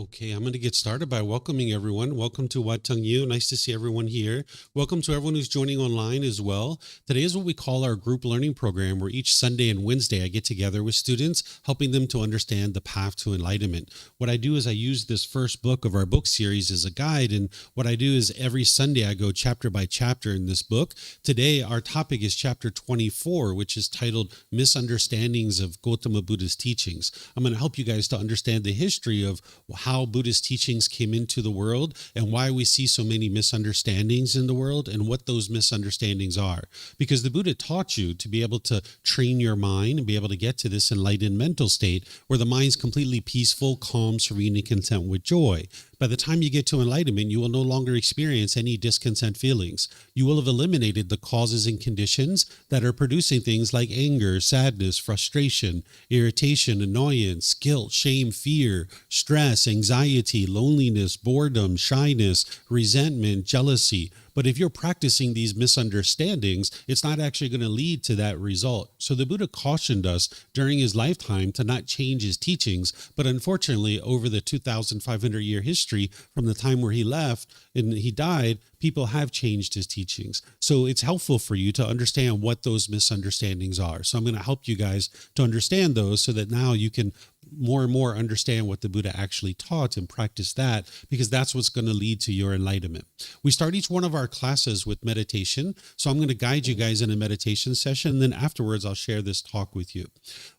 Okay, I'm going to get started by welcoming everyone. Welcome to Wat Tung Yu. Nice to see everyone here. Welcome to everyone who's joining online as well. Today is what we call our group learning program, where each Sunday and Wednesday I get together with students, helping them to understand the path to enlightenment. What I do is I use this first book of our book series as a guide, and what I do is every Sunday I go chapter by chapter in this book. Today our topic is chapter 24, which is titled Misunderstandings of Gotama Buddha's Teachings. I'm going to help you guys to understand the history of how Buddhist teachings came into the world and why we see so many misunderstandings in the world and what those misunderstandings are. Because the Buddha taught you to be able to train your mind and be able to get to this enlightened mental state where the mind's completely peaceful, calm, serene, and content with joy. By the time you get to enlightenment, you will no longer experience any discontent feelings. You will have eliminated the causes and conditions that are producing things like anger, sadness, frustration, irritation, annoyance, guilt, shame, fear, stress, anxiety, loneliness, boredom, shyness, resentment, jealousy. But if you're practicing these misunderstandings, it's not actually going to lead to that result. So the Buddha cautioned us during his lifetime to not change his teachings. But unfortunately, over the 2,500-year history from the time where he left and he died, people have changed his teachings. So it's helpful for you to understand what those misunderstandings are. So I'm going to help you guys to understand those so that now you can more and more understand what the Buddha actually taught and practice that, because that's what's going to lead to your enlightenment. We start each one of our classes with meditation. So I'm going to guide you guys in a meditation session. And then afterwards, I'll share this talk with you.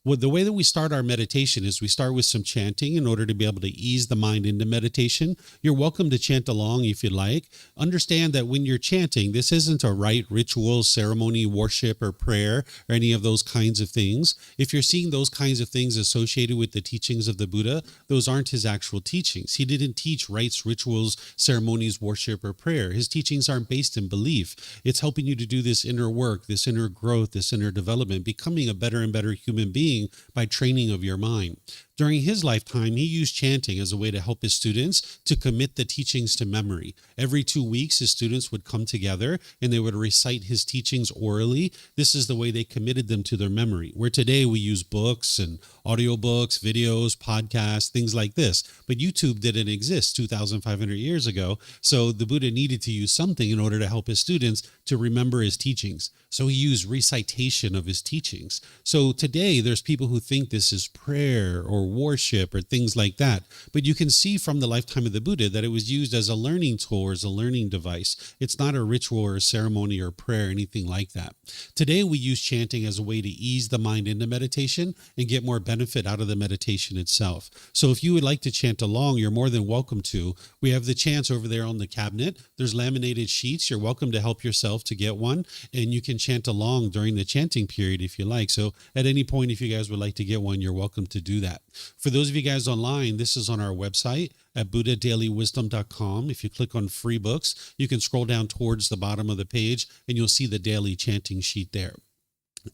Well, the way that we start our meditation is we start with some chanting in order to be able to ease the mind into meditation. You're welcome to chant along if you like. Understand that when you're chanting, this isn't a rite, ritual, ceremony, worship, or prayer, or any of those kinds of things. If you're seeing those kinds of things associated with the teachings of the Buddha, those aren't his actual teachings. He didn't teach rites, rituals, ceremonies, worship, or prayer. His teachings aren't based in belief. It's helping you to do this inner work, this inner growth, this inner development, becoming a better and better human being by training of your mind. During his lifetime, he used chanting as a way to help his students to commit the teachings to memory. Every 2 weeks, his students would come together and they would recite his teachings orally. This is the way they committed them to their memory. Where today we use books and audiobooks, videos, podcasts, things like this. But YouTube didn't exist 2,500 years ago. So the Buddha needed to use something in order to help his students to remember his teachings. So he used recitation of his teachings. So today there's people who think this is prayer or worship or things like that. But you can see from the lifetime of the Buddha that it was used as a learning tool or as a learning device. It's not a ritual or a ceremony or prayer or anything like that. Today we use chanting as a way to ease the mind into meditation and get more benefit out of the meditation itself. So if you would like to chant along, you're more than welcome to. We have the chants over there on the cabinet. There's laminated sheets. You're welcome to help yourself to get one, and you can chant along during the chanting period if you like. So at any point, if you guys would like to get one, you're welcome to do that. For those of you guys online, this is on our website at buddhadailywisdom.com. If you click on free books, you can scroll down towards the bottom of the page and you'll see the daily chanting sheet there.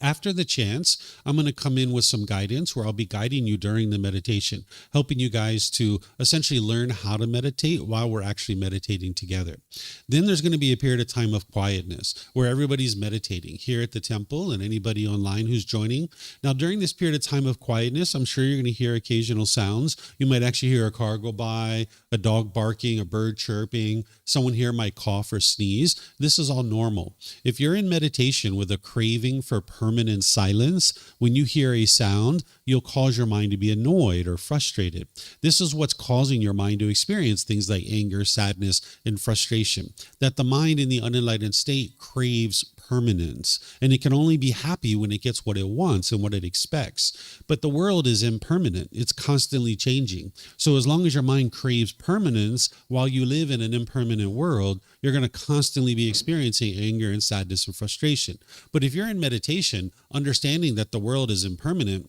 After the chants, I'm going to come in with some guidance where I'll be guiding you during the meditation, helping you guys to essentially learn how to meditate while we're actually meditating together. Then there's going to be a period of time of quietness where everybody's meditating here at the temple and anybody online who's joining. Now, during this period of time of quietness, I'm sure you're going to hear occasional sounds. You might actually hear a car go by, a dog barking, a bird chirping, someone here might cough or sneeze. This is all normal. If you're in meditation with a craving for permanent silence, when you hear a sound, you'll cause your mind to be annoyed or frustrated. This is what's causing your mind to experience things like anger, sadness, and frustration. That the mind in the unenlightened state craves permanence, and it can only be happy when it gets what it wants and what it expects. But the world is impermanent. It's constantly changing. So as long as your mind craves permanence while you live in an impermanent world, you're going to constantly be experiencing anger and sadness and frustration. But if you're in meditation, understanding that the world is impermanent,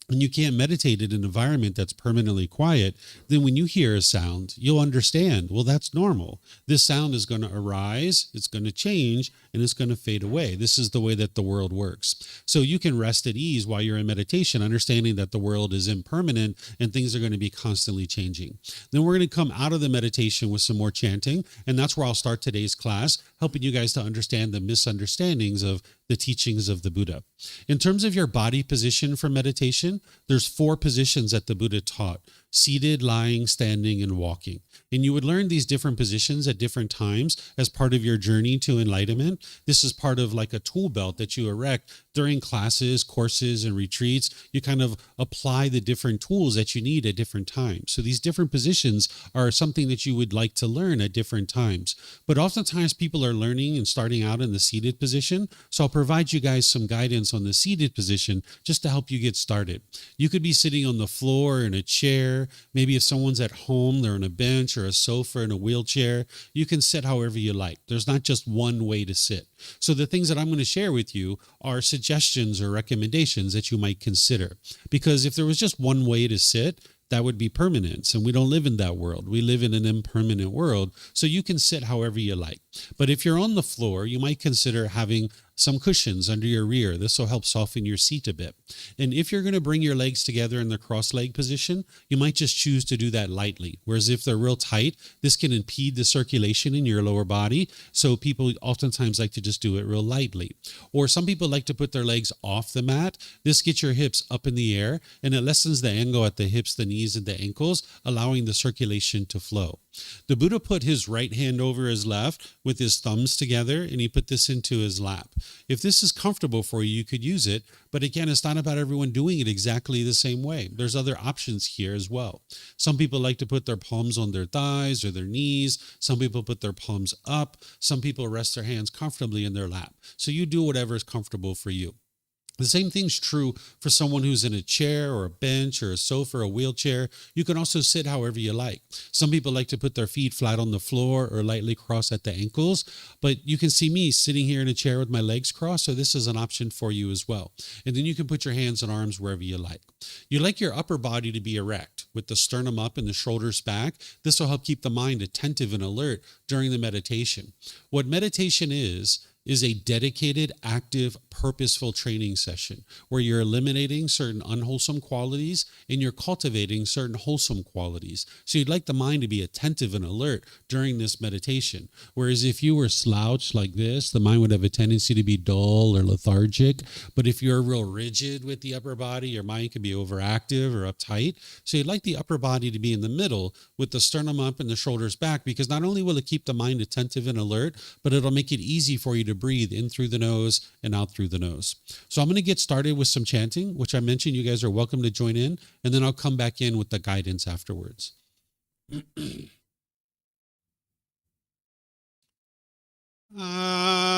and you can't meditate in an environment that's permanently quiet, then when you hear a sound, you'll understand, well, that's normal. This sound is going to arise, it's going to change, and it's going to fade away. This is the way that the world works. So you can rest at ease while you're in meditation, understanding that the world is impermanent and things are going to be constantly changing. Then we're going to come out of the meditation with some more chanting, and that's where I'll start today's class, helping you guys to understand the misunderstandings of the teachings of the Buddha. In terms of your body position for meditation, there's 4 positions that the Buddha taught. seated, lying, standing, and walking. And you would learn these different positions at different times as part of your journey to enlightenment. This is part of like a tool belt that you erect during classes, courses, and retreats. You kind of apply the different tools that you need at different times. So these different positions are something that you would like to learn at different times. But oftentimes people are learning and starting out in the seated position. So I'll provide you guys some guidance on the seated position just to help you get started. You could be sitting on the floor in a chair. Maybe if someone's at home, they're on a bench or a sofa in a wheelchair. You can sit however you like. There's not just one way to sit. So the things that I'm going to share with you are suggestions or recommendations that you might consider. Because if there was just one way to sit, that would be permanence. And we don't live in that world. We live in an impermanent world. So you can sit however you like. But if you're on the floor, you might consider having some cushions under your rear. This will help soften your seat a bit. And if you're going to bring your legs together in the cross-leg position, you might just choose to do that lightly. Whereas if they're real tight, this can impede the circulation in your lower body. So people oftentimes like to just do it real lightly. Or some people like to put their legs off the mat. This gets your hips up in the air, and it lessens the angle at the hips, the knees, and the ankles, allowing the circulation to flow. The Buddha put his right hand over his left with his thumbs together, and he put this into his lap. If this is comfortable for you, you could use it. But again, it's not about everyone doing it exactly the same way. There's other options here as well. Some people like to put their palms on their thighs or their knees. Some people put their palms up. Some people rest their hands comfortably in their lap. So you do whatever is comfortable for you. The same thing's true for someone who's in a chair or a bench or a sofa or a wheelchair. You can also sit however you like. Some people like to put their feet flat on the floor or lightly cross at the ankles, but you can see me sitting here in a chair with my legs crossed, so this is an option for you as well. And then you can put your hands and arms wherever you like. You like your upper body to be erect with the sternum up and the shoulders back. This will help keep the mind attentive and alert during the meditation. What meditation is a dedicated, active, purposeful training session where you're eliminating certain unwholesome qualities and you're cultivating certain wholesome qualities. So you'd like the mind to be attentive and alert during this meditation. Whereas if you were slouched like this, the mind would have a tendency to be dull or lethargic. But if you're real rigid with the upper body, your mind can be overactive or uptight. So you'd like the upper body to be in the middle with the sternum up and the shoulders back, because not only will it keep the mind attentive and alert, but it'll make it easy for you to breathe in through the nose and out through the nose. So I'm going to get started with some chanting, which I mentioned you guys are welcome to join in, and then I'll come back in with the guidance afterwards.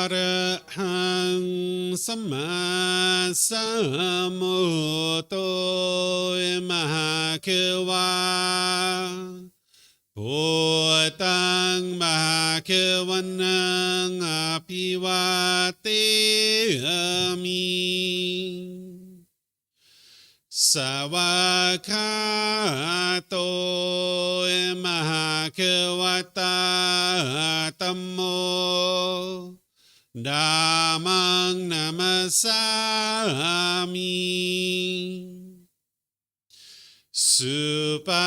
Arahang Sama Sambuddho Mahakewa Bhutang Mahakewanang Apivateyami Savakato Mahakewata Tammo Dhammang Namasami Supatipano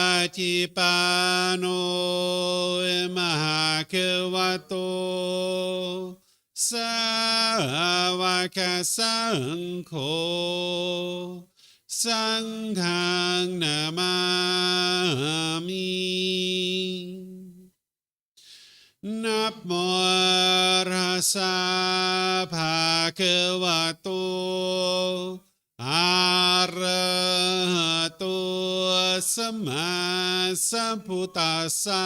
Mahakewato Savaka Sankho Sanghang Namami Namo Rasa Bhagavato Arahato Sama Sambuddhassa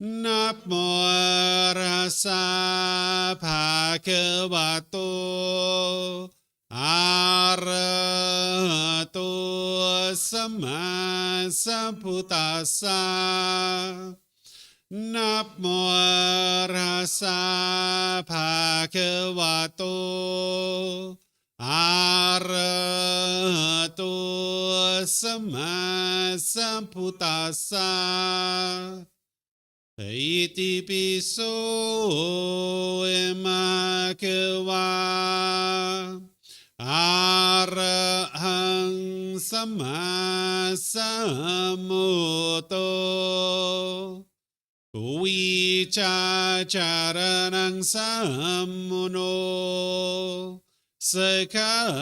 Namo Rasa Bhagavato Arahato Sama Sambuddhassa Namo Rasa Bhagavato Arahato Sama Sambuddhassa Iti piso emakewa Arahang Sama Sambuddho Vicacaranang Sammuno Sakatoro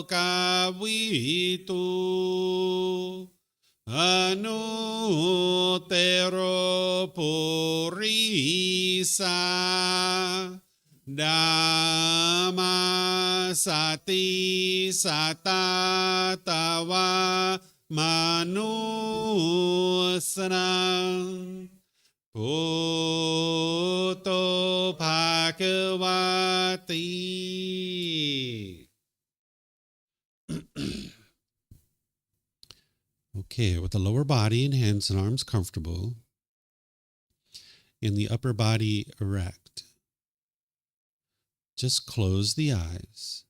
kawitu Anutero purisa Dhamma sati satatawa manusana Bhutto Bhagavati. Okay, with the lower body and hands and arms comfortable, and the upper body erect, just close the eyes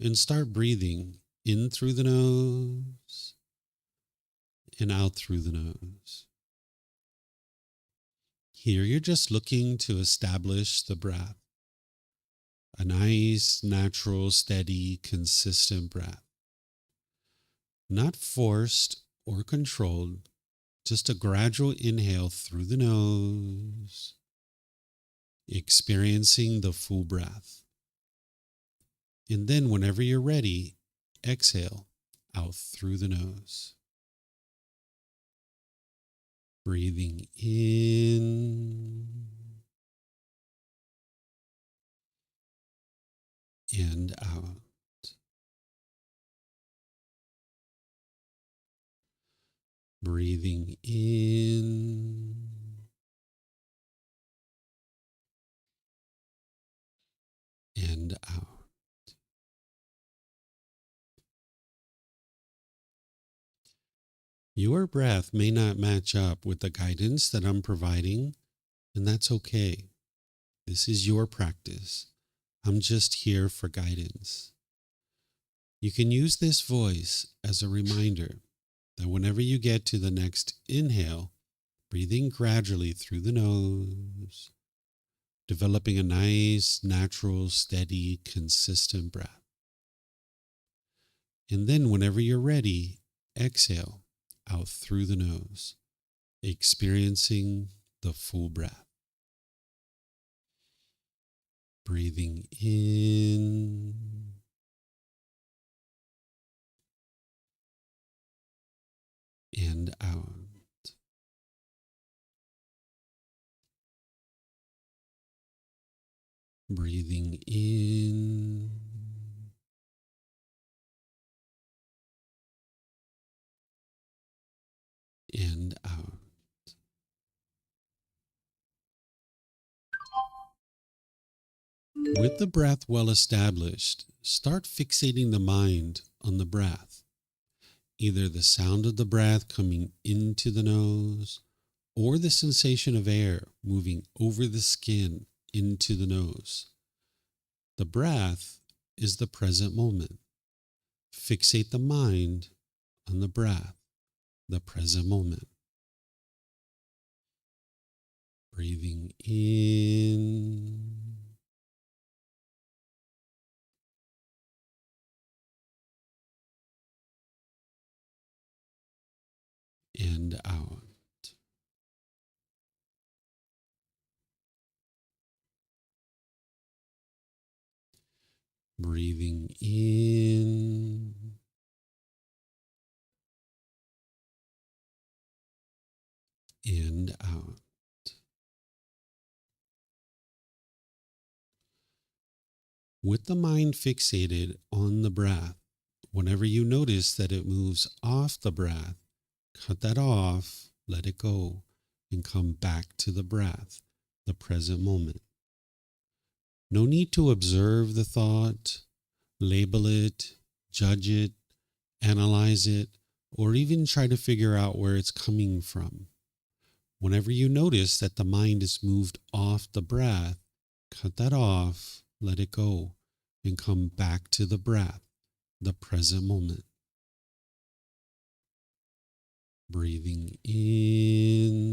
and start breathing in through the nose and out through the nose. Here you're just looking to establish the breath, a nice, natural, steady, consistent breath. Not forced or controlled, just a gradual inhale through the nose, experiencing the full breath. And then whenever you're ready, exhale out through the nose. Breathing in and out. Breathing in and out. Your breath may not match up with the guidance that I'm providing, and that's okay. This is your practice. I'm just here for guidance. You can use this voice as a reminder that whenever you get to the next inhale, breathing gradually through the nose, developing a nice, natural, steady, consistent breath. And then whenever you're ready, exhale out through the nose, experiencing the full breath. Breathing in and out. Breathing in and out. With the breath well established, start fixating the mind on the breath, either the sound of the breath coming into the nose or the sensation of air moving over the skin into the nose. The breath is the present moment. Fixate the mind on the breath, the present moment. Breathing in and out. Breathing in and out. With the mind fixated on the breath, whenever you notice that it moves off the breath, cut that off, let it go, and come back to the breath, the present moment. No need to observe the thought, label it, judge it, analyze it, or even try to figure out where it's coming from. Whenever you notice that the mind is moved off the breath, cut that off, let it go, and come back to the breath, the present moment. Breathing in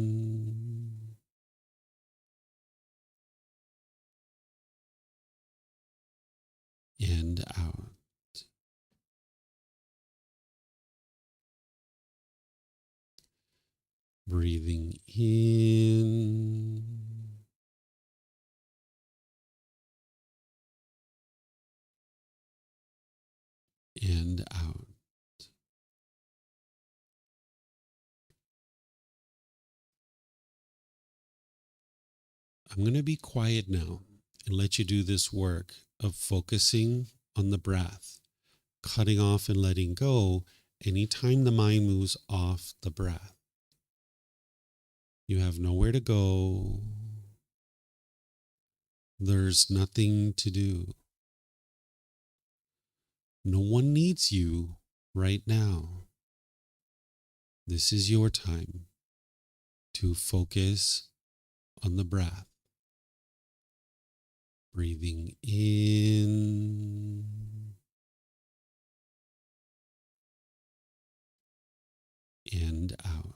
and out. Breathing in I'm going to be quiet now and let you do this work of focusing on the breath, cutting off and letting go anytime the mind moves off the breath. You have nowhere to go. There's nothing to do. No one needs you right now. This is your time to focus on the breath. Breathing in and out.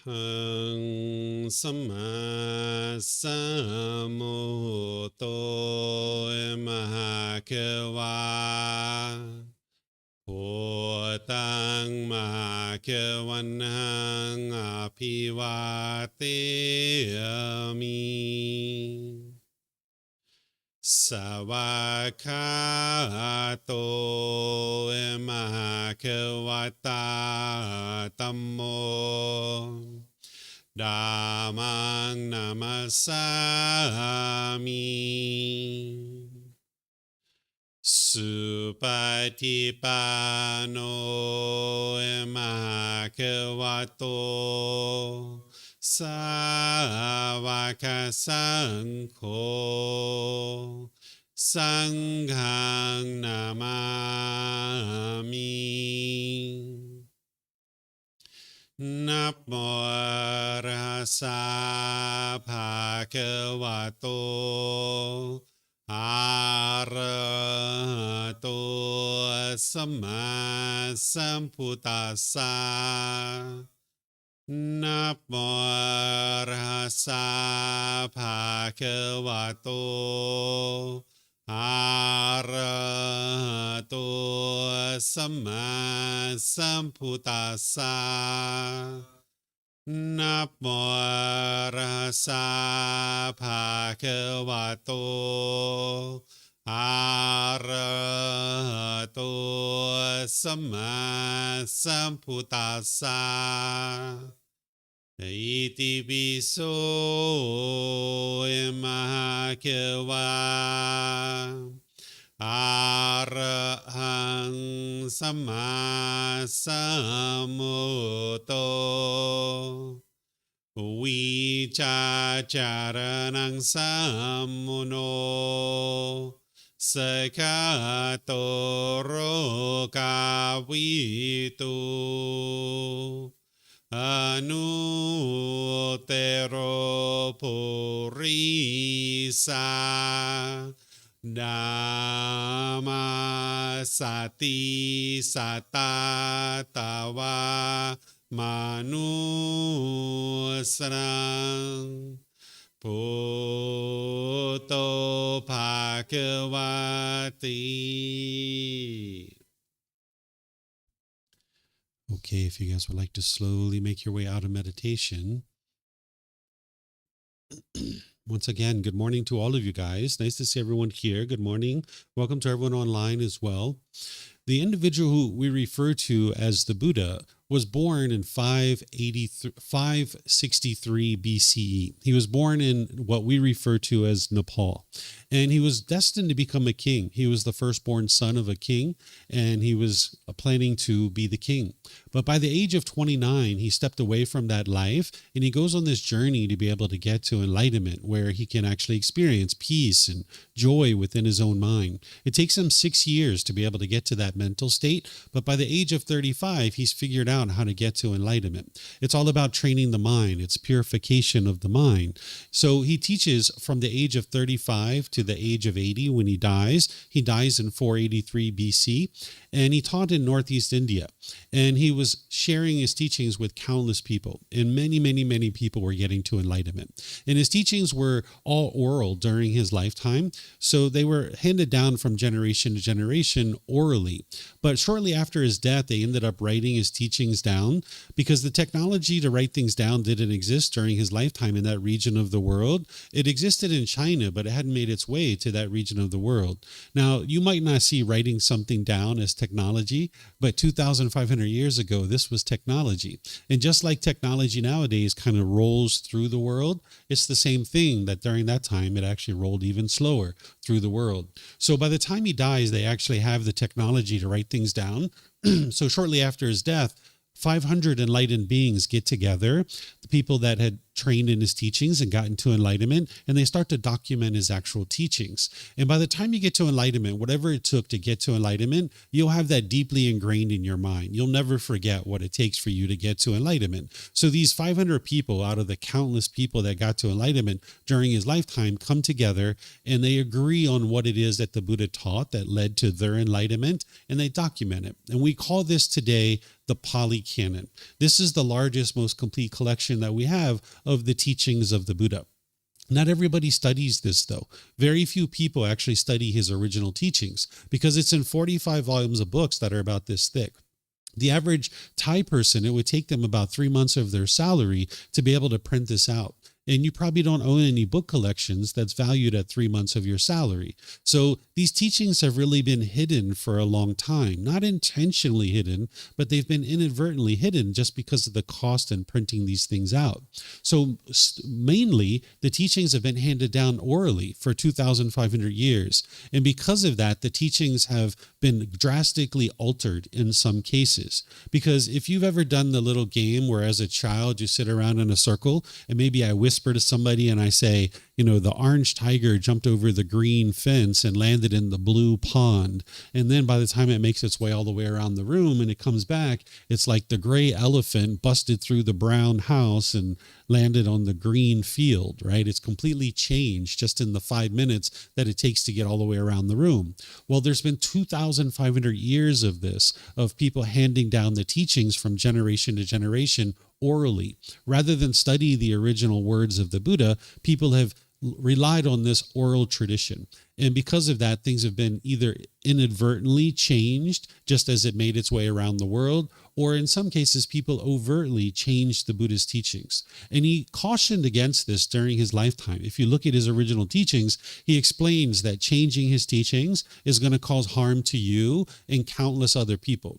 Arahang Samma Sambuddho Mahakeva Potang Mahakavanang Apivateyami Savakato Mahakavata Tammo Dhammang Namasami Supatipano Mahakavato Savaka Sangho Sanghang Namami Namo Rasa Bhagavato Arahato Samma Sambuddhassa Namo Rasa Bhagavato Arahato Samma Sambuddhassa Namo Rasa Bhagavato Arahato Samma Sambuddhassa Iti piso Mahakeva Arahang Samma Sambuddho Vicacaranang Sammuno Sakatoro Kavitu Anutero Purisa Dhamma Sati Satatawa Manusrang Puto Bhagavati. Okay, if you guys would like to slowly make your way out of meditation. Once again, good morning to all of you guys. Nice to see everyone here. Good morning. Welcome to everyone online as well. The individual who we refer to as the Buddha was born in 563 BCE. He was born in what we refer to as Nepal, and he was destined to become a king. He was the firstborn son of a king, and he was planning to be the king. But by the age of 29, he stepped away from that life, and he goes on this journey to be able to get to enlightenment, where he can actually experience peace and joy within his own mind. It takes him 6 years to be able to get to that mental state, but by the age of 35, he's figured out how to get to enlightenment. It's all about training the mind. It's purification of the mind. So he teaches from the age of 35 to the age of 80 when he dies. He dies in 483 BC, and he taught in Northeast India. And he was sharing his teachings with countless people, and many people were getting to enlightenment. And his teachings were all oral during his lifetime, so they were handed down from generation to generation orally. But shortly after his death, they ended up writing his teachings down, because the technology to write things down didn't exist during his lifetime in that region of the world. It existed in China, but it hadn't made its way to that region of the world. Now, you might not see writing something down as technology, but 2,500 years ago, this was technology. And just like technology nowadays kind of rolls through the world, it's the same thing that during that time, it actually rolled even slower through the world. So by the time he dies, they actually have the technology to write things down. So shortly after his death, 500 enlightened beings get together, the people that had trained in his teachings and got into enlightenment, and they start to document his actual teachings. And by the time you get to enlightenment, whatever it took to get to enlightenment, you'll have that deeply ingrained in your mind. You'll never forget what it takes for you to get to enlightenment. So these 500 people out of the countless people that got to enlightenment during his lifetime come together, and they agree on what it is that the Buddha taught that led to their enlightenment, and they document it. And we call this today the Pali Canon. This is the largest, most complete collection that we have of the teachings of the Buddha. Not everybody studies this, though. Very few people actually study his original teachings because it's in 45 volumes of books that are about this thick. The average Thai person, it would take them about 3 months of their salary to be able to print this out. And you probably don't own any book collections that's valued at 3 months of your salary. So these teachings have really been hidden for a long time, not intentionally hidden, but they've been inadvertently hidden just because of the cost in printing these things out. So mainly the teachings have been handed down orally for 2,500 years. And because of that, the teachings have been drastically altered in some cases. Because if you've ever done the little game where as a child you sit around in a circle and maybe I whisper to somebody and I say, the orange tiger jumped over the green fence and landed in the blue pond. And then by the time it makes its way all the way around the room and it comes back, it's like the gray elephant busted through the brown house and landed on the green field, right? It's completely changed just in the 5 minutes that it takes to get all the way around the room. Well, there's been 2,500 years of this, of people handing down the teachings from generation to generation orally. Rather than study the original words of the Buddha, people have relied on this oral tradition. And because of that, things have been either inadvertently changed just as it made its way around the world, or in some cases, people overtly changed the Buddha's teachings. And he cautioned against this during his lifetime. If you look at his original teachings, he explains that changing his teachings is going to cause harm to you and countless other people.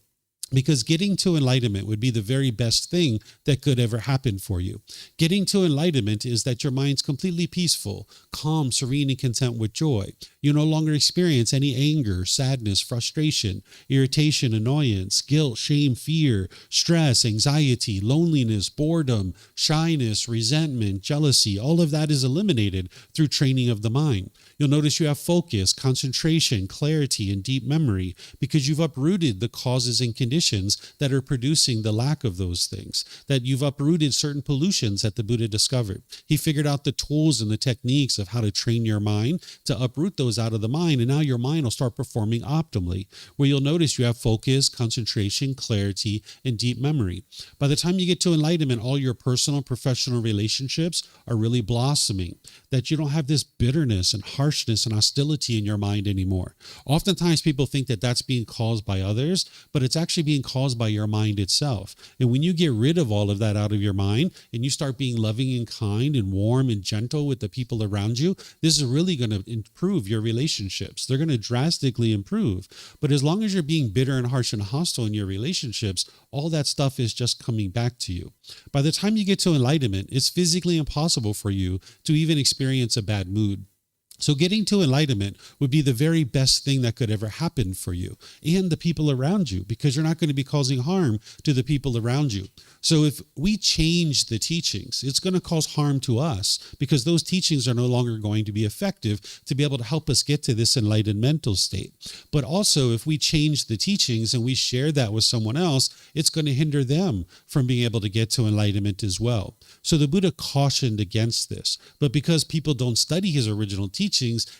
Because getting to enlightenment would be the very best thing that could ever happen for you. Getting to enlightenment is that your mind's completely peaceful, calm, serene, and content with joy. You no longer experience any anger, sadness, frustration, irritation, annoyance, guilt, shame, fear, stress, anxiety, loneliness, boredom, shyness, resentment, jealousy. All of that is eliminated through training of the mind. You'll notice you have focus, concentration, clarity, and deep memory because you've uprooted the causes and conditions that are producing the lack of those things, that you've uprooted certain pollutions that the Buddha discovered. He figured out the tools and the techniques of how to train your mind to uproot those out of the mind, and now your mind will start performing optimally, where you'll notice you have focus, concentration, clarity, and deep memory. By the time you get to enlightenment, all your personal, professional relationships are really blossoming, that you don't have this bitterness and harshness and hostility in your mind anymore. Oftentimes people think that that's being caused by others, but it's actually being caused by your mind itself. And when you get rid of all of that out of your mind and you start being loving and kind and warm and gentle with the people around you, this is really going to improve your relationships. They're going to drastically improve. But as long as you're being bitter and harsh and hostile in your relationships, all that stuff is just coming back to you. By the time you get to enlightenment, it's physically impossible for you to even experience a bad mood. So getting to enlightenment would be the very best thing that could ever happen for you and the people around you, because you're not going to be causing harm to the people around you. So if we change the teachings, it's going to cause harm to us because those teachings are no longer going to be effective to be able to help us get to this enlightened mental state. But also, if we change the teachings and we share that with someone else, it's going to hinder them from being able to get to enlightenment as well. So the Buddha cautioned against this. But because people don't study his original teachings,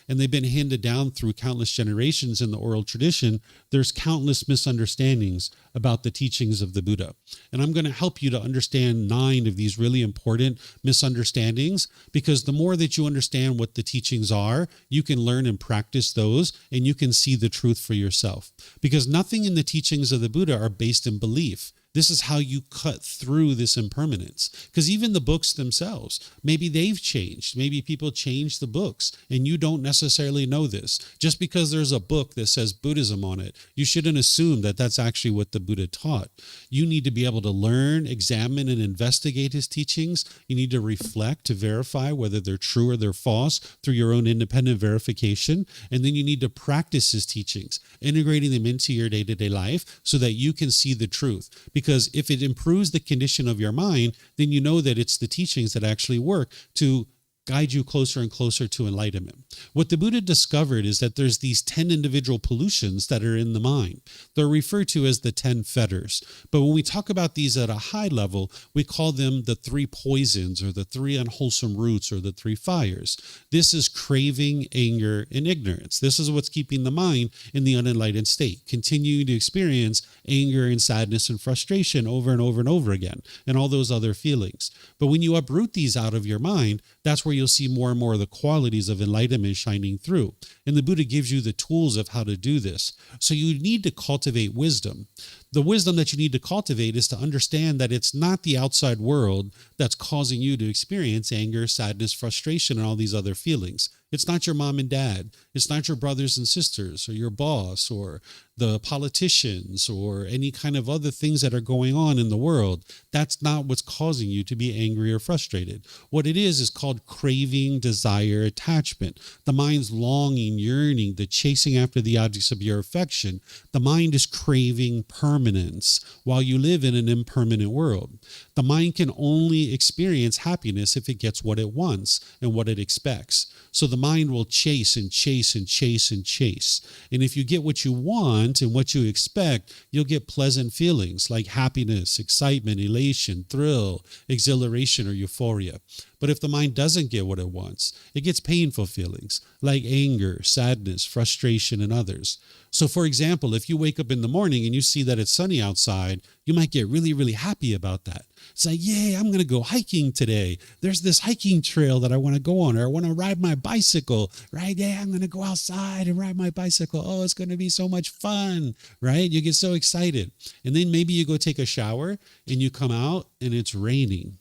and they've been handed down through countless generations in the oral tradition, there's countless misunderstandings about the teachings of the Buddha. And I'm going to help you to understand 9 of these really important misunderstandings, because the more that you understand what the teachings are, you can learn and practice those, and you can see the truth for yourself. Because nothing in the teachings of the Buddha are based in belief. This is how you cut through this impermanence. Because even the books themselves, maybe they've changed. Maybe people changed the books, and you don't necessarily know this. Just because there's a book that says Buddhism on it, you shouldn't assume that that's actually what the Buddha taught. You need to be able to learn, examine, and investigate his teachings. You need to reflect to verify whether they're true or they're false through your own independent verification. And then you need to practice his teachings, integrating them into your day-to-day life so that you can see the truth. Because if it improves the condition of your mind, then you know that it's the teachings that actually work to guide you closer and closer to enlightenment. What the Buddha discovered is that there's these 10 individual pollutions that are in the mind. They're referred to as the 10 fetters. But when we talk about these at a high level, we call them the 3 poisons, or the 3 unwholesome roots, or the 3 fires. This is craving, anger, and ignorance. This is what's keeping the mind in the unenlightened state, continuing to experience anger and sadness and frustration over and over and over again, and all those other feelings. But when you uproot these out of your mind, that's where you'll see more and more of the qualities of enlightenment shining through. And the Buddha gives you the tools of how to do this. So you need to cultivate wisdom. The wisdom that you need to cultivate is to understand that it's not the outside world that's causing you to experience anger, sadness, frustration, and all these other feelings. It's not your mom and dad. It's not your brothers and sisters, or your boss, or the politicians, or any kind of other things that are going on in the world. That's not what's causing you to be angry or frustrated. What it is called craving, desire, attachment. The mind's longing, yearning, the chasing after the objects of your affection. The mind is craving permanence while you live in an impermanent world. The mind can only experience happiness if it gets what it wants and what it expects. So the mind will chase and chase and chase and chase. And if you get what you want and what you expect, you'll get pleasant feelings like happiness, excitement, elation, thrill, exhilaration, or euphoria. But if the mind doesn't get what it wants, it gets painful feelings like anger, sadness, frustration, and others. So for example, if you wake up in the morning and you see that it's sunny outside, you might get really, really happy about that. It's like, yay, I'm going to go hiking today. There's this hiking trail that I want to go on, or I want to ride my bicycle, right? Yeah, I'm going to go outside and ride my bicycle. Oh, it's going to be so much fun, right? You get so excited. And then maybe you go take a shower and you come out and it's raining.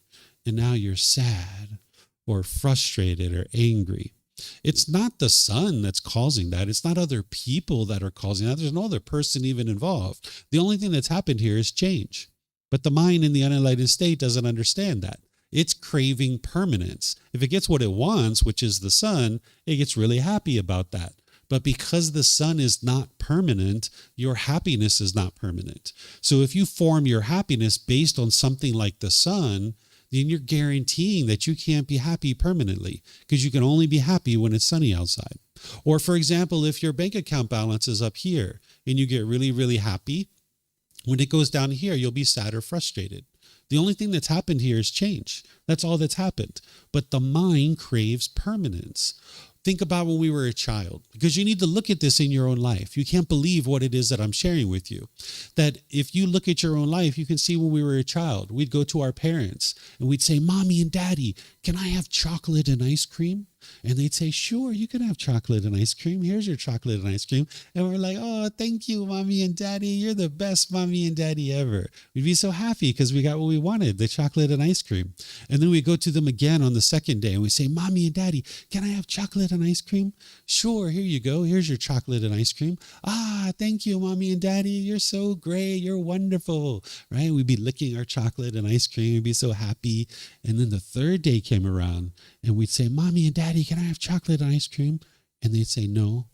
And now you're sad or frustrated or angry. It's not the sun that's causing that. It's not other people that are causing that. There's no other person even involved. The only thing that's happened here is change. But the mind in the unenlightened state doesn't understand that. It's craving permanence. If it gets what it wants, which is the sun, it gets really happy about that. But because the sun is not permanent, your happiness is not permanent. So if you form your happiness based on something like the sun, then you're guaranteeing that you can't be happy permanently, because you can only be happy when it's sunny outside. Or for example, if your bank account balance is up here and you get really, really happy, when it goes down here, you'll be sad or frustrated. The only thing that's happened here is change. That's all that's happened. But the mind craves permanence. Think about when we were a child, because you need to look at this in your own life. You can't believe what it is that I'm sharing with you. That if you look at your own life, you can see when we were a child, we'd go to our parents and we'd say, Mommy and Daddy, can I have chocolate and ice cream? And they'd say, sure, you can have chocolate and ice cream. Here's your chocolate and ice cream. And we're like, oh, thank you, Mommy and Daddy. You're the best Mommy and Daddy ever. We'd be so happy because we got what we wanted, the chocolate and ice cream. And then we go to them again on the second day and we say, Mommy and Daddy, can I have chocolate and ice cream? Sure, here you go. Here's your chocolate and ice cream. Ah, thank you, Mommy and Daddy. You're so great. You're wonderful. Right? We'd be licking our chocolate and ice cream. We'd be so happy. And then the third day came around and we'd say, Mommy and Daddy, can I have chocolate and ice cream? And they'd say, no.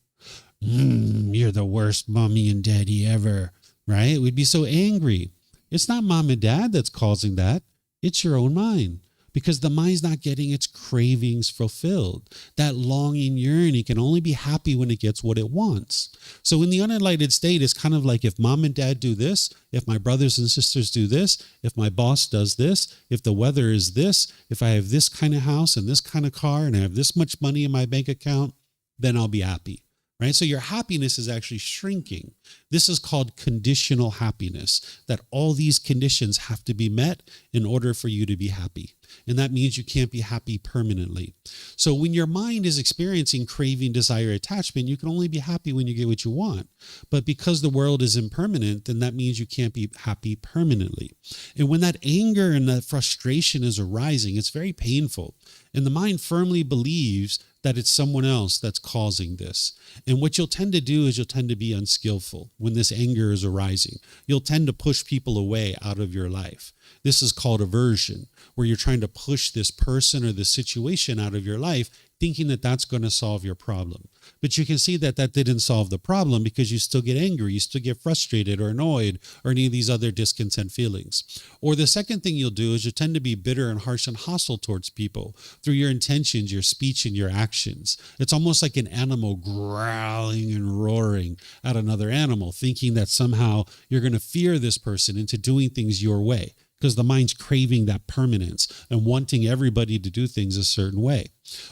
You're the worst Mommy and Daddy ever. Right? We'd be so angry. It's not Mom and Dad that's causing that. It's your own mind. Because the mind's not getting its cravings fulfilled. That longing, yearning can only be happy when it gets what it wants. So in the unenlightened state, it's kind of like if Mom and Dad do this, if my brothers and sisters do this, if my boss does this, if the weather is this, if I have this kind of house and this kind of car and I have this much money in my bank account, then I'll be happy. Right? So your happiness is actually shrinking. This is called conditional happiness, that all these conditions have to be met in order for you to be happy. And that means you can't be happy permanently. So when your mind is experiencing craving, desire, attachment, you can only be happy when you get what you want. But because the world is impermanent, then that means you can't be happy permanently. And when that anger and that frustration is arising, it's very painful. And the mind firmly believes that it's someone else that's causing this. And what you'll tend to do is you'll tend to be unskillful when this anger is arising. You'll tend to push people away out of your life. This is called aversion, where you're trying to push this person or this situation out of your life, thinking that that's going to solve your problem. But you can see that that didn't solve the problem because you still get angry, you still get frustrated or annoyed or any of these other discontent feelings. Or the second thing you'll do is you tend to be bitter and harsh and hostile towards people through your intentions, your speech, and your actions. It's almost like an animal growling and roaring at another animal, thinking that somehow you're going to fear this person into doing things your way, because the mind's craving that permanence and wanting everybody to do things a certain way.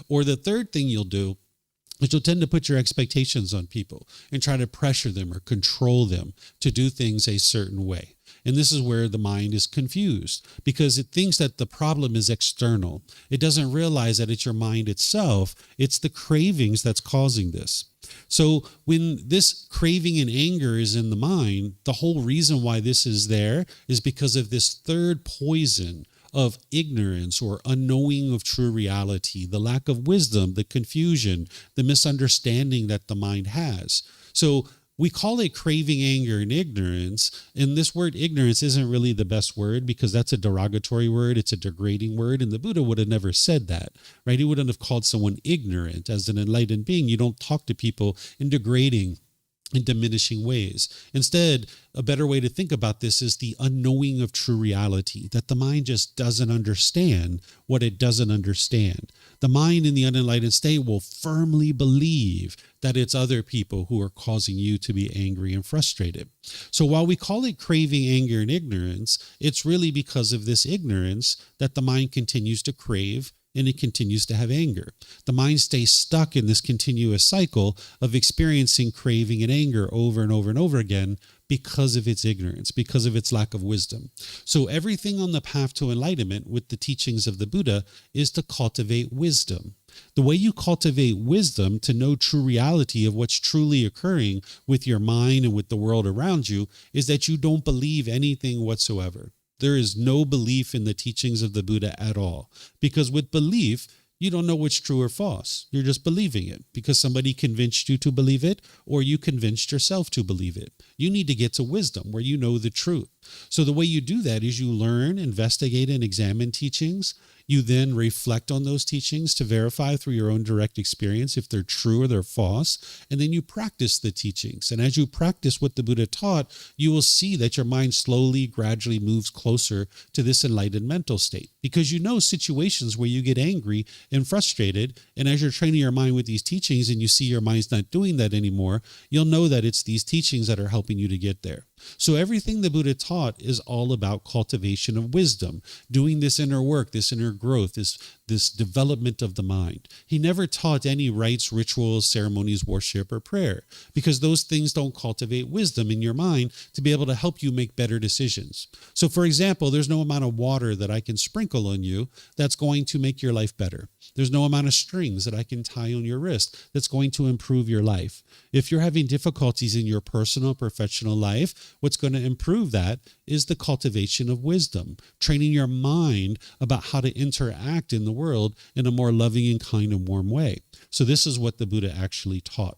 Or the third thing you'll do is you'll tend to put your expectations on people and try to pressure them or control them to do things a certain way. And this is where the mind is confused because it thinks that the problem is external. It doesn't realize that it's your mind itself. It's the cravings that's causing this. So when this craving and anger is in the mind, the whole reason why this is there is because of this third poison of ignorance or unknowing of true reality, the lack of wisdom, the confusion, the misunderstanding that the mind has. So we call it craving, anger, and ignorance. And this word ignorance isn't really the best word because that's a derogatory word. It's a degrading word. And the Buddha would have never said that, right? He wouldn't have called someone ignorant. As an enlightened being, you don't talk to people in degrading in diminishing ways. Instead, a better way to think about this is the unknowing of true reality, that the mind just doesn't understand what it doesn't understand. The mind in the unenlightened state will firmly believe that it's other people who are causing you to be angry and frustrated. So while we call it craving, anger, and ignorance, it's really because of this ignorance that the mind continues to crave and it continues to have anger. The mind stays stuck in this continuous cycle of experiencing craving and anger over and over and over again because of its ignorance, because of its lack of wisdom. So everything on the path to enlightenment with the teachings of the Buddha is to cultivate wisdom. The way you cultivate wisdom to know true reality of what's truly occurring with your mind and with the world around you is that you don't believe anything whatsoever. There is no belief in the teachings of the Buddha at all, because with belief, you don't know what's true or false. You're just believing it because somebody convinced you to believe it or you convinced yourself to believe it. You need to get to wisdom where you know the truth. So the way you do that is you learn, investigate, and examine teachings. You then reflect on those teachings to verify through your own direct experience if they're true or they're false. And then you practice the teachings. And as you practice what the Buddha taught, you will see that your mind slowly, gradually moves closer to this enlightened mental state. Because you know situations where you get angry and frustrated. And as you're training your mind with these teachings and you see your mind's not doing that anymore, you'll know that it's these teachings that are helping you to get there. So everything the Buddha taught is all about cultivation of wisdom, doing this inner work, this inner growth, this development of the mind. He never taught any rites, rituals, ceremonies, worship, or prayer, because those things don't cultivate wisdom in your mind to be able to help you make better decisions. So for example, there's no amount of water that I can sprinkle on you that's going to make your life better. There's no amount of strings that I can tie on your wrist that's going to improve your life. If you're having difficulties in your personal, professional life, what's going to improve that is the cultivation of wisdom, training your mind about how to interact in the world in a more loving and kind and warm way. So this is what the Buddha actually taught.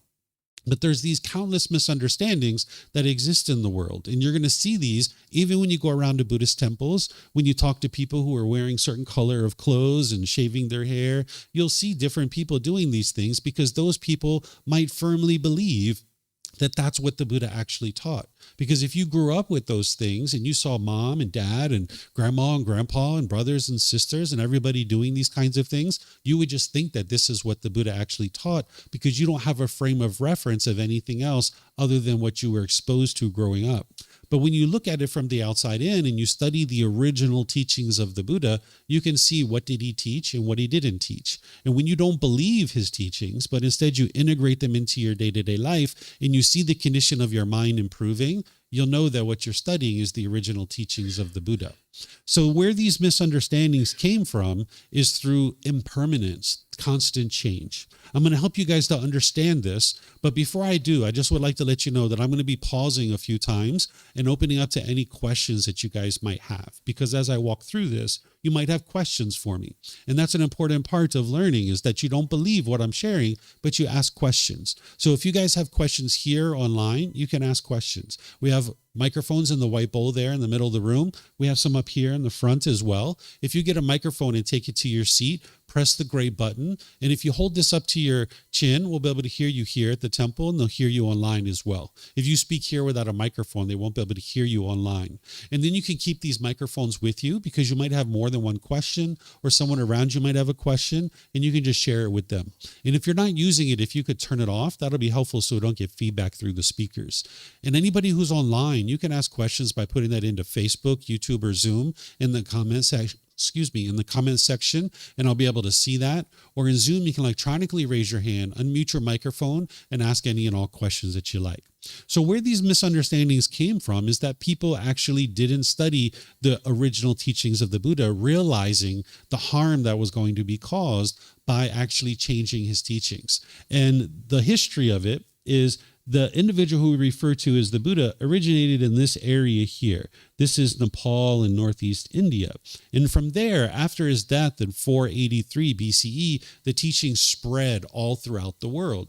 But there's these countless misunderstandings that exist in the world. And you're going to see these even when you go around to Buddhist temples, when you talk to people who are wearing certain color of clothes and shaving their hair, you'll see different people doing these things because those people might firmly believe that that's what the Buddha actually taught. Because if you grew up with those things and you saw mom and dad and grandma and grandpa and brothers and sisters and everybody doing these kinds of things, you would just think that this is what the Buddha actually taught because you don't have a frame of reference of anything else other than what you were exposed to growing up. But when you look at it from the outside in and you study the original teachings of the Buddha, you can see what did he teach and what he didn't teach. And when you don't believe his teachings, but instead you integrate them into your day-to-day life and you see the condition of your mind improving, you'll know that what you're studying is the original teachings of the Buddha. So where these misunderstandings came from is through impermanence, constant change. I'm going to help you guys to understand this, but before I do, I just would like to let you know that I'm going to be pausing a few times and opening up to any questions that you guys might have, because as I walk through this, you might have questions for me. And that's an important part of learning is that you don't believe what I'm sharing, but you ask questions. So if you guys have questions here online, you can ask questions. We have microphones in the white bowl there in the middle of the room. We have some up here in the front as well. If you get a microphone and take it to your seat, press the gray button. And if you hold this up to your chin, we'll be able to hear you here at the temple, and they'll hear you online as well. If you speak here without a microphone, they won't be able to hear you online. And then you can keep these microphones with you because you might have more than one question, or someone around you might have a question, and you can just share it with them. And if you're not using it, if you could turn it off, that'll be helpful so we don't get feedback through the speakers. And anybody who's online, you can ask questions by putting that into Facebook, YouTube, or Zoom in the comment section. In the comment section, and I'll be able to see that. Or in Zoom, you can electronically raise your hand, unmute your microphone, and ask any and all questions that you like. So where these misunderstandings came from is that people actually didn't study the original teachings of the Buddha, realizing the harm that was going to be caused by actually changing his teachings. And the history of it is the individual who we refer to as the Buddha originated in this area here. This is Nepal in northeast India. And from there, after his death in 483 BCE, the teachings spread all throughout the world.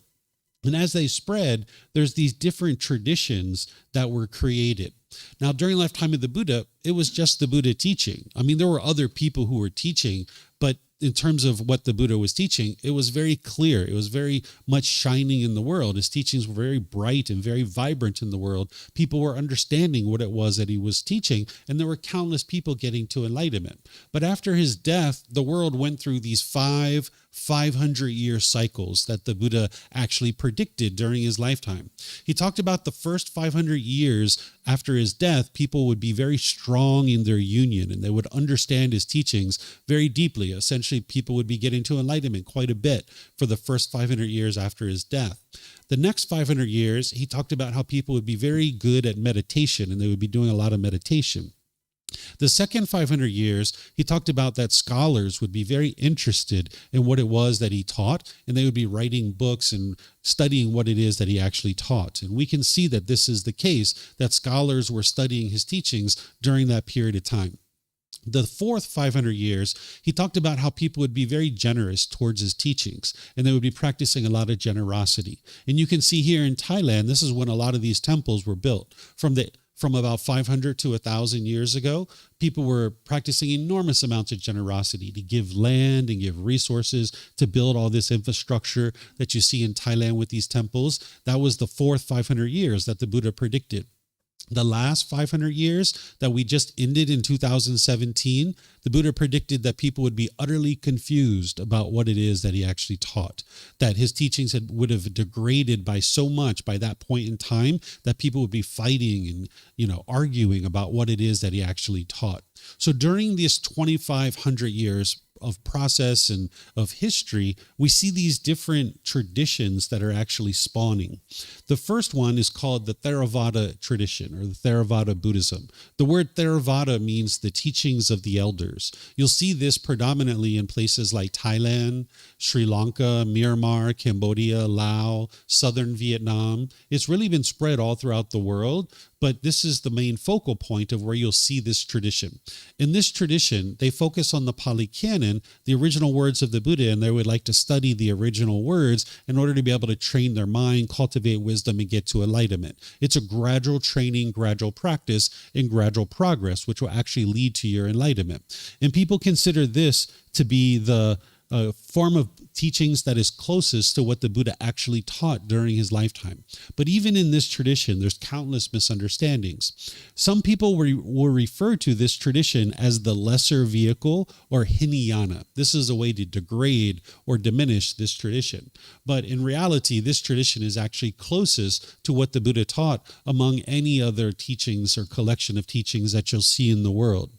And as they spread, there's these different traditions that were created. Now, during the lifetime of the Buddha, it was just the Buddha teaching. I mean, there were other people who were teaching, but in terms of what the Buddha was teaching, it was very clear. It was very much shining in the world. His teachings were very bright and very vibrant in the world. People were understanding what it was that he was teaching, and there were countless people getting to enlightenment. But after his death, the world went through these 500-year cycles that the Buddha actually predicted during his lifetime. He talked about the first 500 years after his death, people would be very strong in their union, and they would understand his teachings very deeply. Essentially, people would be getting to enlightenment quite a bit for the first 500 years after his death. The next 500 years, he talked about how people would be very good at meditation, and they would be doing a lot of meditation. The second 500 years, he talked about that scholars would be very interested in what it was that he taught, and they would be writing books and studying what it is that he actually taught. And we can see that this is the case, that scholars were studying his teachings during that period of time. The fourth 500 years, he talked about how people would be very generous towards his teachings, and they would be practicing a lot of generosity. And you can see here in Thailand, this is when a lot of these temples were built. From about 500 to 1,000 years ago, people were practicing enormous amounts of generosity to give land and give resources to build all this infrastructure that you see in Thailand with these temples. That was the fourth 500 years that the Buddha predicted. The last 500 years that we just ended in 2017, the Buddha predicted that people would be utterly confused about what it is that he actually taught, that his teachings would have degraded by so much by that point in time that people would be fighting and, arguing about what it is that he actually taught. So during this 2,500 years of process and of history, we see these different traditions that are actually spawning. The first one is called the Theravada tradition, or the Theravada Buddhism. The word Theravada means the teachings of the elders. You'll see this predominantly in places like Thailand, Sri Lanka, Myanmar, Cambodia, Laos, southern Vietnam. It's really been spread all throughout the world, but this is the main focal point of where you'll see this tradition. In this tradition, they focus on the Pali Canon, the original words of the Buddha, and they would like to study the original words in order to be able to train their mind, cultivate wisdom, and get to enlightenment. It's a gradual training, gradual practice, and gradual progress, which will actually lead to your enlightenment. And people consider this to be the form of teachings that is closest to what the Buddha actually taught during his lifetime. But even in this tradition, there's countless misunderstandings. Some people will refer to this tradition as the lesser vehicle, or Hinayana. This is a way to degrade or diminish this tradition. But in reality, this tradition is actually closest to what the Buddha taught among any other teachings or collection of teachings that you'll see in the world.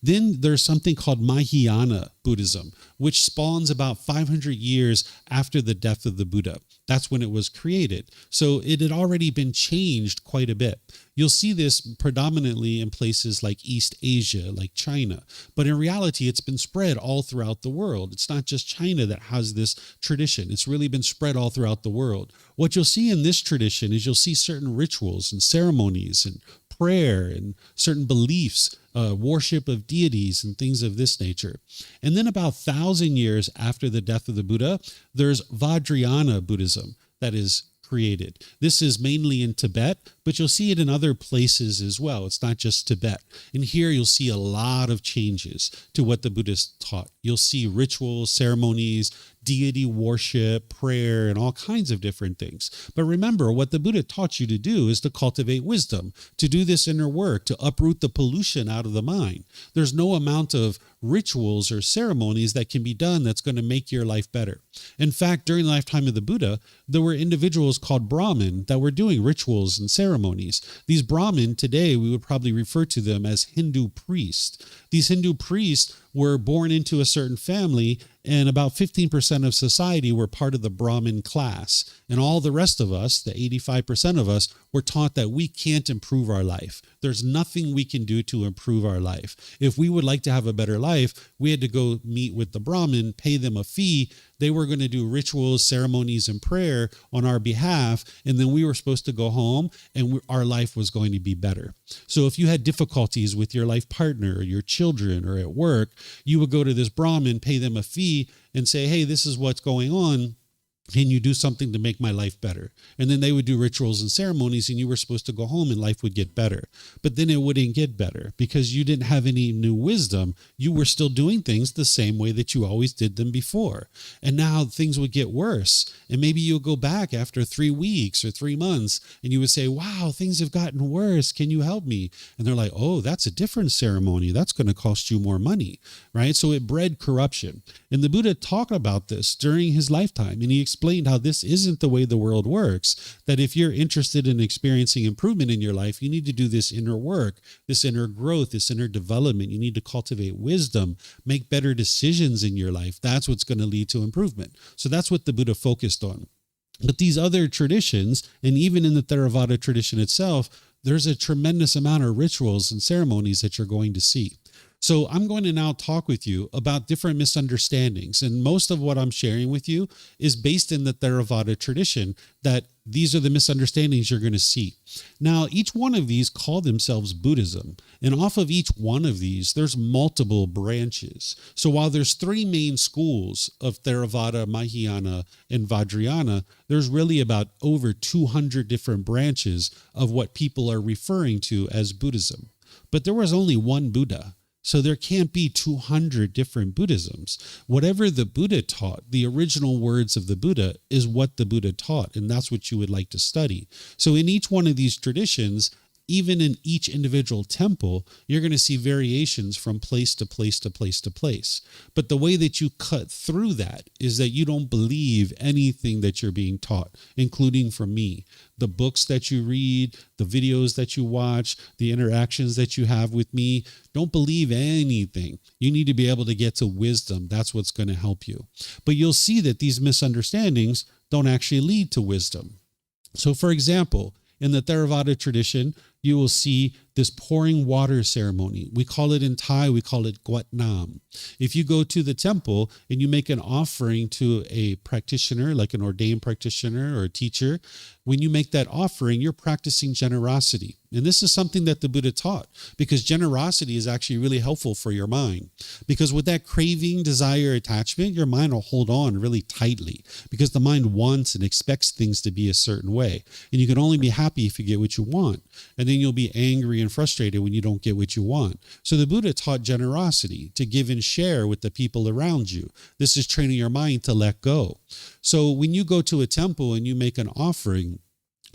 Then there's something called Mahayana Buddhism, which spawns about 500 years after the death of the Buddha. That's when it was created. So it had already been changed quite a bit. You'll see this predominantly in places like East Asia, like China. But in reality, it's been spread all throughout the world. It's not just China that has this tradition. It's really been spread all throughout the world. What you'll see in this tradition is you'll see certain rituals and ceremonies and prayer and certain beliefs, worship of deities and things of this nature. And then about 1,000 years after the death of the Buddha, there's Vajrayana Buddhism that is created. This is mainly in Tibet, but you'll see it in other places as well. It's not just Tibet. And here you'll see a lot of changes to what the Buddhists taught. You'll see rituals, ceremonies, deity worship, prayer, and all kinds of different things. But remember, what the Buddha taught you to do is to cultivate wisdom, to do this inner work, to uproot the pollution out of the mind. There's no amount of rituals or ceremonies that can be done that's going to make your life better. In fact, during the lifetime of the Buddha, there were individuals called Brahmin that were doing rituals and ceremonies. These Brahmin, today, we would probably refer to them as Hindu priests. These Hindu priests were born into a certain family, and about 15% of society were part of the Brahmin class. And all the rest of us, the 85% of us, were taught that we can't improve our life. There's nothing we can do to improve our life. If we would like to have a better life, we had to go meet with the Brahmin, pay them a fee. They were going to do rituals, ceremonies, and prayer on our behalf, and then we were supposed to go home, and our life was going to be better. So if you had difficulties with your life partner, or your children, or at work, you would go to this Brahmin, pay them a fee, and say, hey, this is what's going on. Can you do something to make my life better? And then they would do rituals and ceremonies, and you were supposed to go home and life would get better. But then it wouldn't get better because you didn't have any new wisdom. You were still doing things the same way that you always did them before. And now things would get worse. And maybe you'll go back after 3 weeks or 3 months and you would say, wow, things have gotten worse. Can you help me? And they're like, oh, that's a different ceremony. That's going to cost you more money, right? So it bred corruption. And the Buddha talked about this during his lifetime, and he explained how this isn't the way the world works, that if you're interested in experiencing improvement in your life, you need to do this inner work, this inner growth, this inner development. You need to cultivate wisdom, make better decisions in your life. That's what's going to lead to improvement. So that's what the Buddha focused on. But these other traditions, and even in the Theravada tradition itself, there's a tremendous amount of rituals and ceremonies that you're going to see. So I'm going to now talk with you about different misunderstandings. And most of what I'm sharing with you is based in the Theravada tradition, that these are the misunderstandings you're going to see. Now, each one of these call themselves Buddhism. And off of each one of these, there's multiple branches. So while there's 3 main schools of Theravada, Mahayana, and Vajrayana, there's really about over 200 different branches of what people are referring to as Buddhism. But there was only one Buddha. So there can't be 200 different Buddhisms. Whatever the Buddha taught, the original words of the Buddha is what the Buddha taught, and that's what you would like to study. So in each one of these traditions, even in each individual temple, you're going to see variations from place to place to place to place. But the way that you cut through that is that you don't believe anything that you're being taught, including from me. The books that you read, the videos that you watch, the interactions that you have with me, don't believe anything. You need to be able to get to wisdom. That's what's going to help you. But you'll see that these misunderstandings don't actually lead to wisdom. So for example, in the Theravada tradition, you will see this pouring water ceremony. We call it in Thai, we call it Quat Nam. If you go to the temple and you make an offering to a practitioner, like an ordained practitioner or a teacher, when you make that offering, you're practicing generosity. And this is something that the Buddha taught, because generosity is actually really helpful for your mind. Because with that craving, desire, attachment, your mind will hold on really tightly, because the mind wants and expects things to be a certain way. And you can only be happy if you get what you want. And then you'll be angry and frustrated when you don't get what you want. So the Buddha taught generosity, to give and share with the people around you. This is training your mind to let go. So when you go to a temple and you make an offering,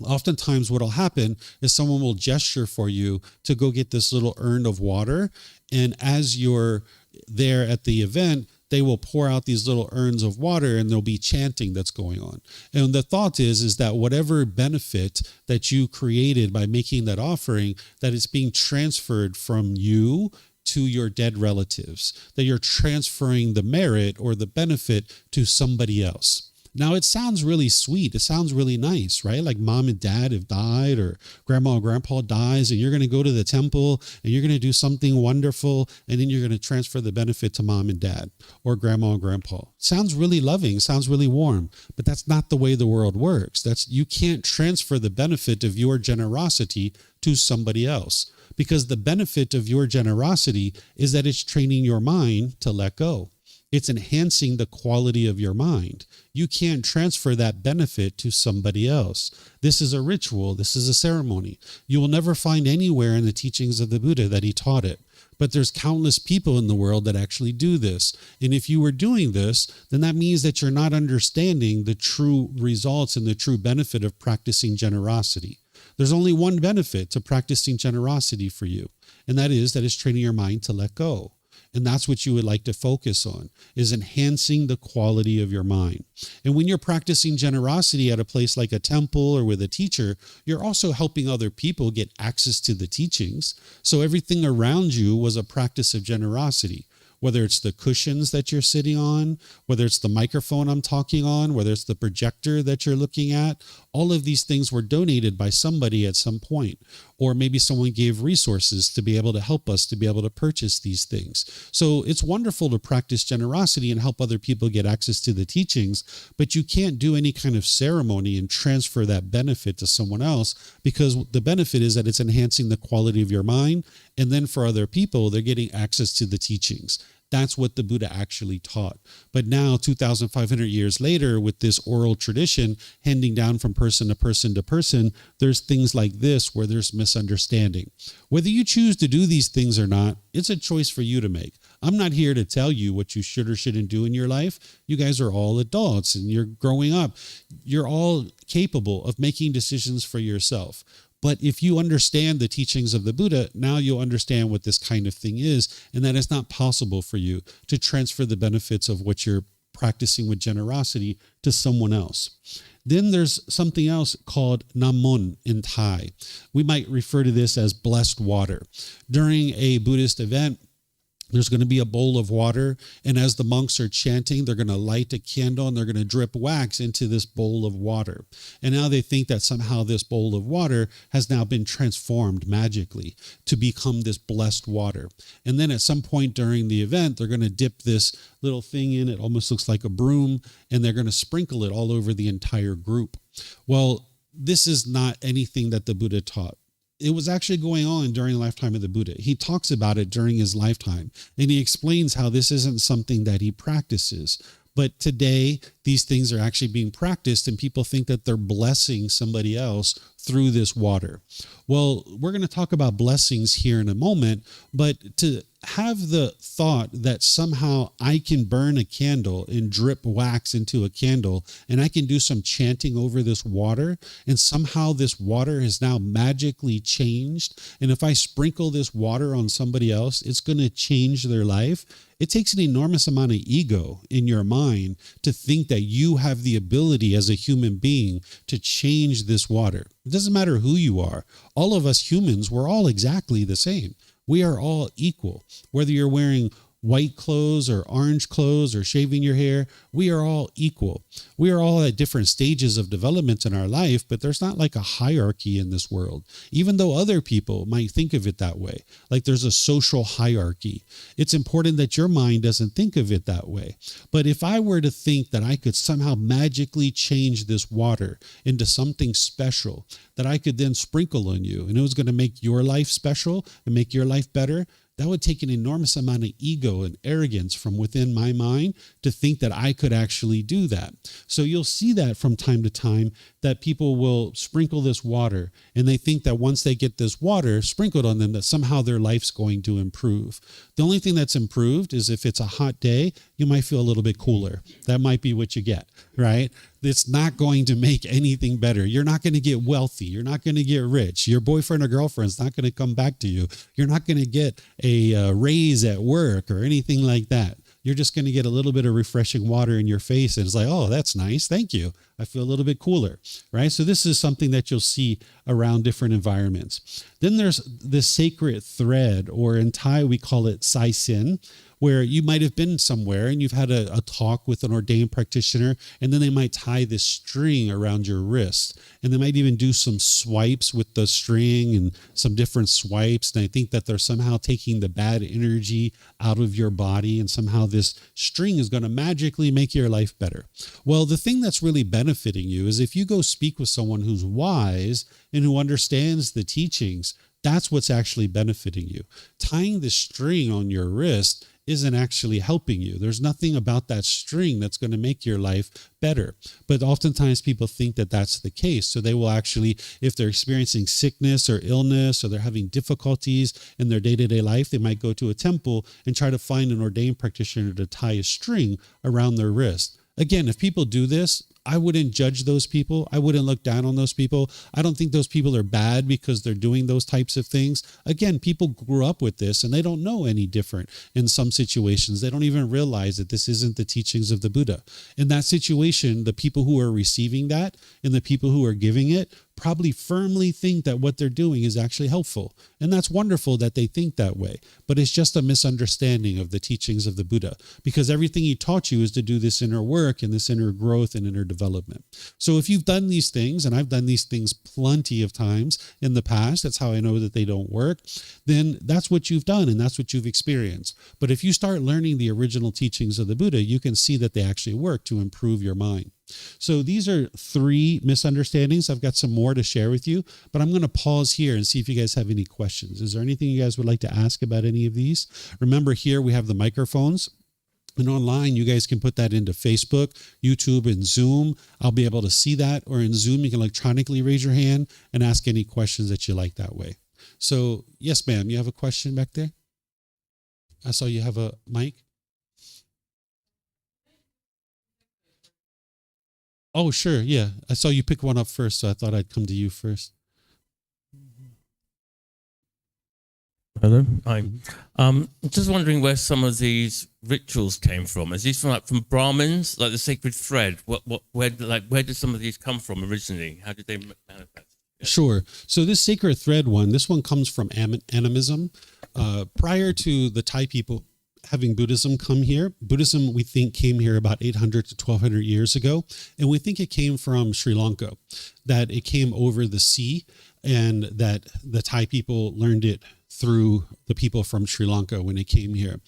oftentimes what will happen is someone will gesture for you to go get this little urn of water. And as you're there at the event, they will pour out these little urns of water, and there'll be chanting that's going on. And the thought is that whatever benefit that you created by making that offering, that it's being transferred from you to your dead relatives, that you're transferring the merit or the benefit to somebody else. Now, it sounds really sweet. It sounds really nice, right? Like mom and dad have died, or grandma and grandpa dies, and you're going to go to the temple and you're going to do something wonderful, and then you're going to transfer the benefit to mom and dad or grandma and grandpa. Sounds really loving, sounds really warm, but that's not the way the world works. You can't transfer the benefit of your generosity to somebody else, because the benefit of your generosity is that it's training your mind to let go. It's enhancing the quality of your mind. You can't transfer that benefit to somebody else. This is a ritual. This is a ceremony. You will never find anywhere in the teachings of the Buddha that he taught it. But there's countless people in the world that actually do this. And if you were doing this, then that means that you're not understanding the true results and the true benefit of practicing generosity. There's only one benefit to practicing generosity for you, and that is that it's training your mind to let go. And that's what you would like to focus on, is enhancing the quality of your mind. And when you're practicing generosity at a place like a temple or with a teacher, you're also helping other people get access to the teachings. So everything around you was a practice of generosity. Whether it's the cushions that you're sitting on, whether it's the microphone I'm talking on, whether it's the projector that you're looking at, all of these things were donated by somebody at some point. Or maybe someone gave resources to be able to help us to be able to purchase these things. So it's wonderful to practice generosity and help other people get access to the teachings, but you can't do any kind of ceremony and transfer that benefit to someone else, because the benefit is that it's enhancing the quality of your mind. And then for other people, they're getting access to the teachings. That's what the Buddha actually taught. But now, 2,500 years later, with this oral tradition handing down from person to person to person, there's things like this where there's misunderstanding. Whether you choose to do these things or not, it's a choice for you to make. I'm not here to tell you what you should or shouldn't do in your life. You guys are all adults and you're growing up. You're all capable of making decisions for yourself. But if you understand the teachings of the Buddha, now you'll understand what this kind of thing is, and that it's not possible for you to transfer the benefits of what you're practicing with generosity to someone else. Then there's something else called Namon in Thai. We might refer to this as blessed water. During a Buddhist event, there's going to be a bowl of water, and as the monks are chanting, they're going to light a candle and they're going to drip wax into this bowl of water. And now they think that somehow this bowl of water has now been transformed magically to become this blessed water. And then at some point during the event, they're going to dip this little thing in. It almost looks like a broom, and they're going to sprinkle it all over the entire group. Well, this is not anything that the Buddha taught. It was actually going on during the lifetime of the Buddha. He talks about it during his lifetime, and he explains how this isn't something that he practices. But today, these things are actually being practiced, and people think that they're blessing somebody else through this water. Well, we're going to talk about blessings here in a moment, but to have the thought that somehow I can burn a candle and drip wax into a candle, and I can do some chanting over this water, and somehow this water is now magically changed, and if I sprinkle this water on somebody else, it's going to change their life. It takes an enormous amount of ego in your mind to think that you have the ability as a human being to change this water. It doesn't matter who you are. All of us humans, we're all exactly the same. We are all equal. Whether you're wearing white clothes or orange clothes or shaving your hair, we are all equal. We are all at different stages of development in our life, but there's not like a hierarchy in this world, even though other people might think of it that way, like there's a social hierarchy. It's important that your mind doesn't think of it that way. But if I were to think that I could somehow magically change this water into something special that I could then sprinkle on you, and it was going to make your life special and make your life better, that would take an enormous amount of ego and arrogance from within my mind to think that I could actually do that. So you'll see that from time to time, that people will sprinkle this water, and they think that once they get this water sprinkled on them, that somehow their life's going to improve. The only thing that's improved is if it's a hot day, you might feel a little bit cooler. That might be what you get, right? It's not going to make anything better. You're not going to get wealthy. You're not going to get rich. Your boyfriend or girlfriend's not going to come back to you. You're not going to get a raise at work or anything like that. You're just going to get a little bit of refreshing water in your face, and it's like, oh, that's nice. Thank you. I feel a little bit cooler, right? So this is something that you'll see around different environments. Then there's the sacred thread, or in Thai, we call it sai sin, where you might have been somewhere and you've had a talk with an ordained practitioner, and then they might tie this string around your wrist, and they might even do some swipes with the string and some different swipes. And I think that they're somehow taking the bad energy out of your body, and somehow this string is going to magically make your life better. Well, the thing that's really benefiting you is if you go speak with someone who's wise and who understands the teachings, that's what's actually benefiting you. Tying the string on your wrist isn't actually helping you. There's nothing about that string that's going to make your life better. But oftentimes people think that that's the case. So they will actually, if they're experiencing sickness or illness, or they're having difficulties in their day-to-day life, they might go to a temple and try to find an ordained practitioner to tie a string around their wrist. Again, if people do this, I wouldn't judge those people. I wouldn't look down on those people. I don't think those people are bad because they're doing those types of things. Again, people grew up with this and they don't know any different in some situations. They don't even realize that this isn't the teachings of the Buddha. In that situation, the people who are receiving that and the people who are giving it probably firmly think that what they're doing is actually helpful. And that's wonderful that they think that way. But it's just a misunderstanding of the teachings of the Buddha, because everything he taught you is to do this inner work and this inner growth and inner development. So if you've done these things, and I've done these things plenty of times in the past, that's how I know that they don't work, then that's what you've done and that's what you've experienced. But if you start learning the original teachings of the Buddha, you can see that they actually work to improve your mind. So these are 3 misunderstandings. I've got some more to share with you, but I'm going to pause here and see if you guys have any questions. Is there anything you guys would like to ask about any of these? Remember, here we have the microphones. And online, you guys can put that into Facebook, YouTube, and Zoom. I'll be able to see that. Or in Zoom, you can electronically raise your hand and ask any questions that you like that way. So, yes, ma'am, you have a question back there? I saw you have a mic. Oh, sure. Yeah. I saw you pick one up first, so I thought I'd come to you first. Hello. Hi. Just wondering where some of these rituals came from. Is these from Brahmins, like the sacred thread? Where did some of these come from originally? How did they manifest? Yeah. Sure. So this sacred thread this one comes from animism. Prior to the Thai people having Buddhism come here, Buddhism, we think, came here about 800 to 1200 years ago. And we think it came from Sri Lanka, that it came over the sea, and that the Thai people learned it through the people from Sri Lanka when it came here.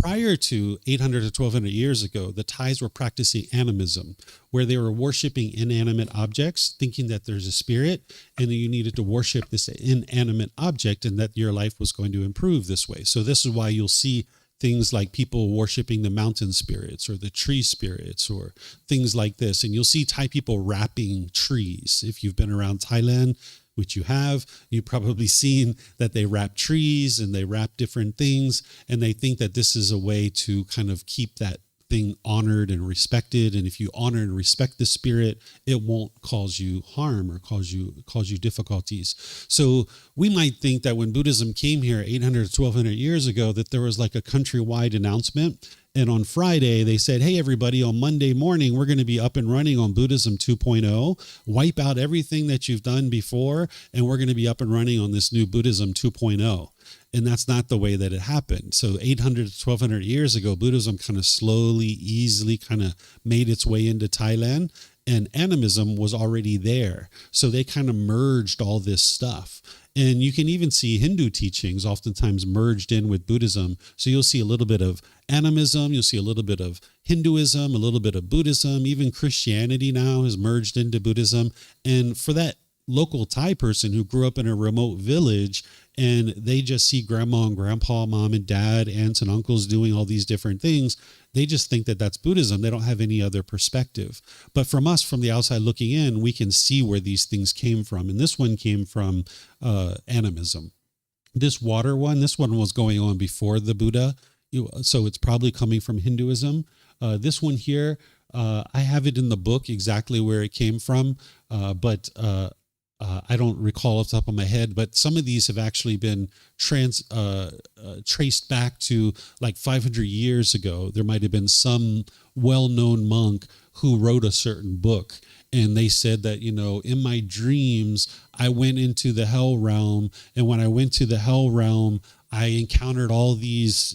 Prior to 800 to 1200 years ago, the Thais were practicing animism, where they were worshiping inanimate objects, thinking that there's a spirit, and you needed to worship this inanimate object, and that your life was going to improve this way. So this is why you'll see things like people worshiping the mountain spirits or the tree spirits or things like this. And you'll see Thai people wrapping trees. If you've been around Thailand, which you have, you've probably seen that they wrap trees and they wrap different things. And they think that this is a way to kind of keep that thing honored and respected. And if you honor and respect the spirit, it won't cause you harm or cause you difficulties. So we might think that when Buddhism came here 800 to 1200 years ago, that there was like a countrywide announcement. And on Friday, they said, hey, everybody, on Monday morning, we're going to be up and running on Buddhism 2.0, wipe out everything that you've done before, and we're going to be up and running on this new Buddhism 2.0. And that's not the way that it happened. So 800 to 1200 years ago, Buddhism kind of slowly, easily kind of made its way into Thailand, and animism was already there. So they kind of merged all this stuff. And you can even see Hindu teachings oftentimes merged in with Buddhism. So you'll see a little bit of animism, you'll see a little bit of Hinduism, a little bit of Buddhism, even Christianity now has merged into Buddhism. And for that local Thai person who grew up in a remote village and they just see grandma and grandpa, mom and dad, aunts and uncles doing all these different things, they just think that that's Buddhism. They don't have any other perspective. But from us, from the outside looking in, we can see where these things came from. And this one came from animism. This water one, this one was going on before the Buddha. So it's probably coming from Hinduism. This one here, I have it in the book exactly where it came from, but I don't recall off the top of my head, but some of these have actually been traced back to like 500 years ago. There might have been some well-known monk who wrote a certain book, and they said that, in my dreams, I went into the hell realm, and when I went to the hell realm, I encountered all these,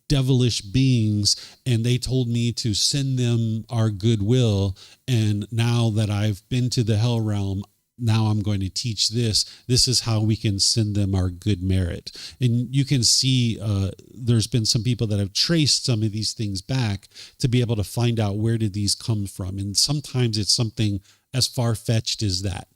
devilish beings, and they told me to send them our goodwill. And now that I've been to the hell realm, now I'm going to teach this. This is how we can send them our good merit. And you can see there's been some people that have traced some of these things back to be able to find out where did these come from. And sometimes it's something as far-fetched as that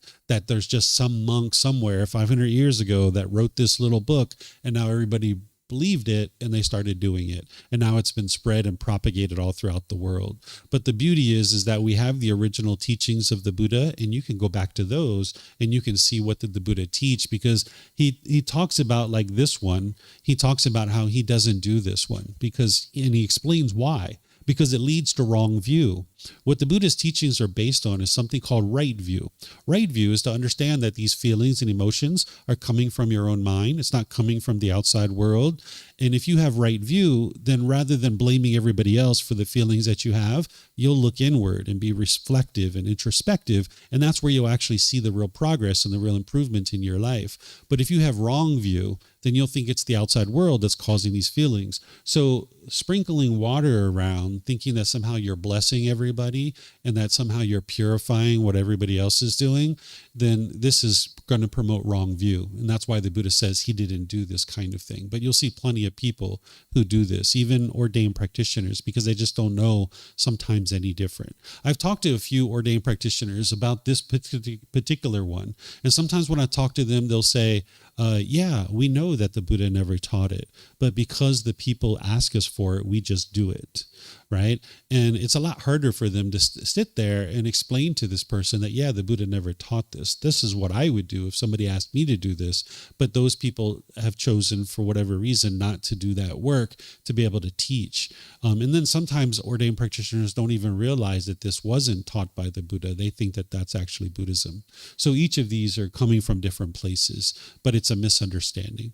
there's just some monk somewhere 500 years ago that wrote this little book, and now everybody believed it and they started doing it. And now it's been spread and propagated all throughout the world. But the beauty is that we have the original teachings of the Buddha, and you can go back to those and you can see what did the Buddha teach, because he talks about, like this one, he talks about how he doesn't do this one and he explains why. Because it leads to wrong view. What the Buddhist teachings are based on is something called right view. Right view is to understand that these feelings and emotions are coming from your own mind. It's not coming from the outside world. And if you have right view, then rather than blaming everybody else for the feelings that you have, you'll look inward and be reflective and introspective. And that's where you'll actually see the real progress and the real improvement in your life. But if you have wrong view, then you'll think it's the outside world that's causing these feelings. So sprinkling water around, thinking that somehow you're blessing everybody and that somehow you're purifying what everybody else is doing, then this is going to promote wrong view. And that's why the Buddha says he didn't do this kind of thing. But you'll see plenty of people who do this, even ordained practitioners, because they just don't know sometimes any different. I've talked to a few ordained practitioners about this particular one. And sometimes when I talk to them, they'll say, yeah, we know that the Buddha never taught it, but because the people ask us for it, we just do it, right? And it's a lot harder for them to sit there and explain to this person that, yeah, the Buddha never taught this. This is what I would do if somebody asked me to do this, but those people have chosen for whatever reason not to do that work to be able to teach. And then sometimes ordained practitioners don't even realize that this wasn't taught by the Buddha. They think that that's actually Buddhism. So each of these are coming from different places, but it's a misunderstanding.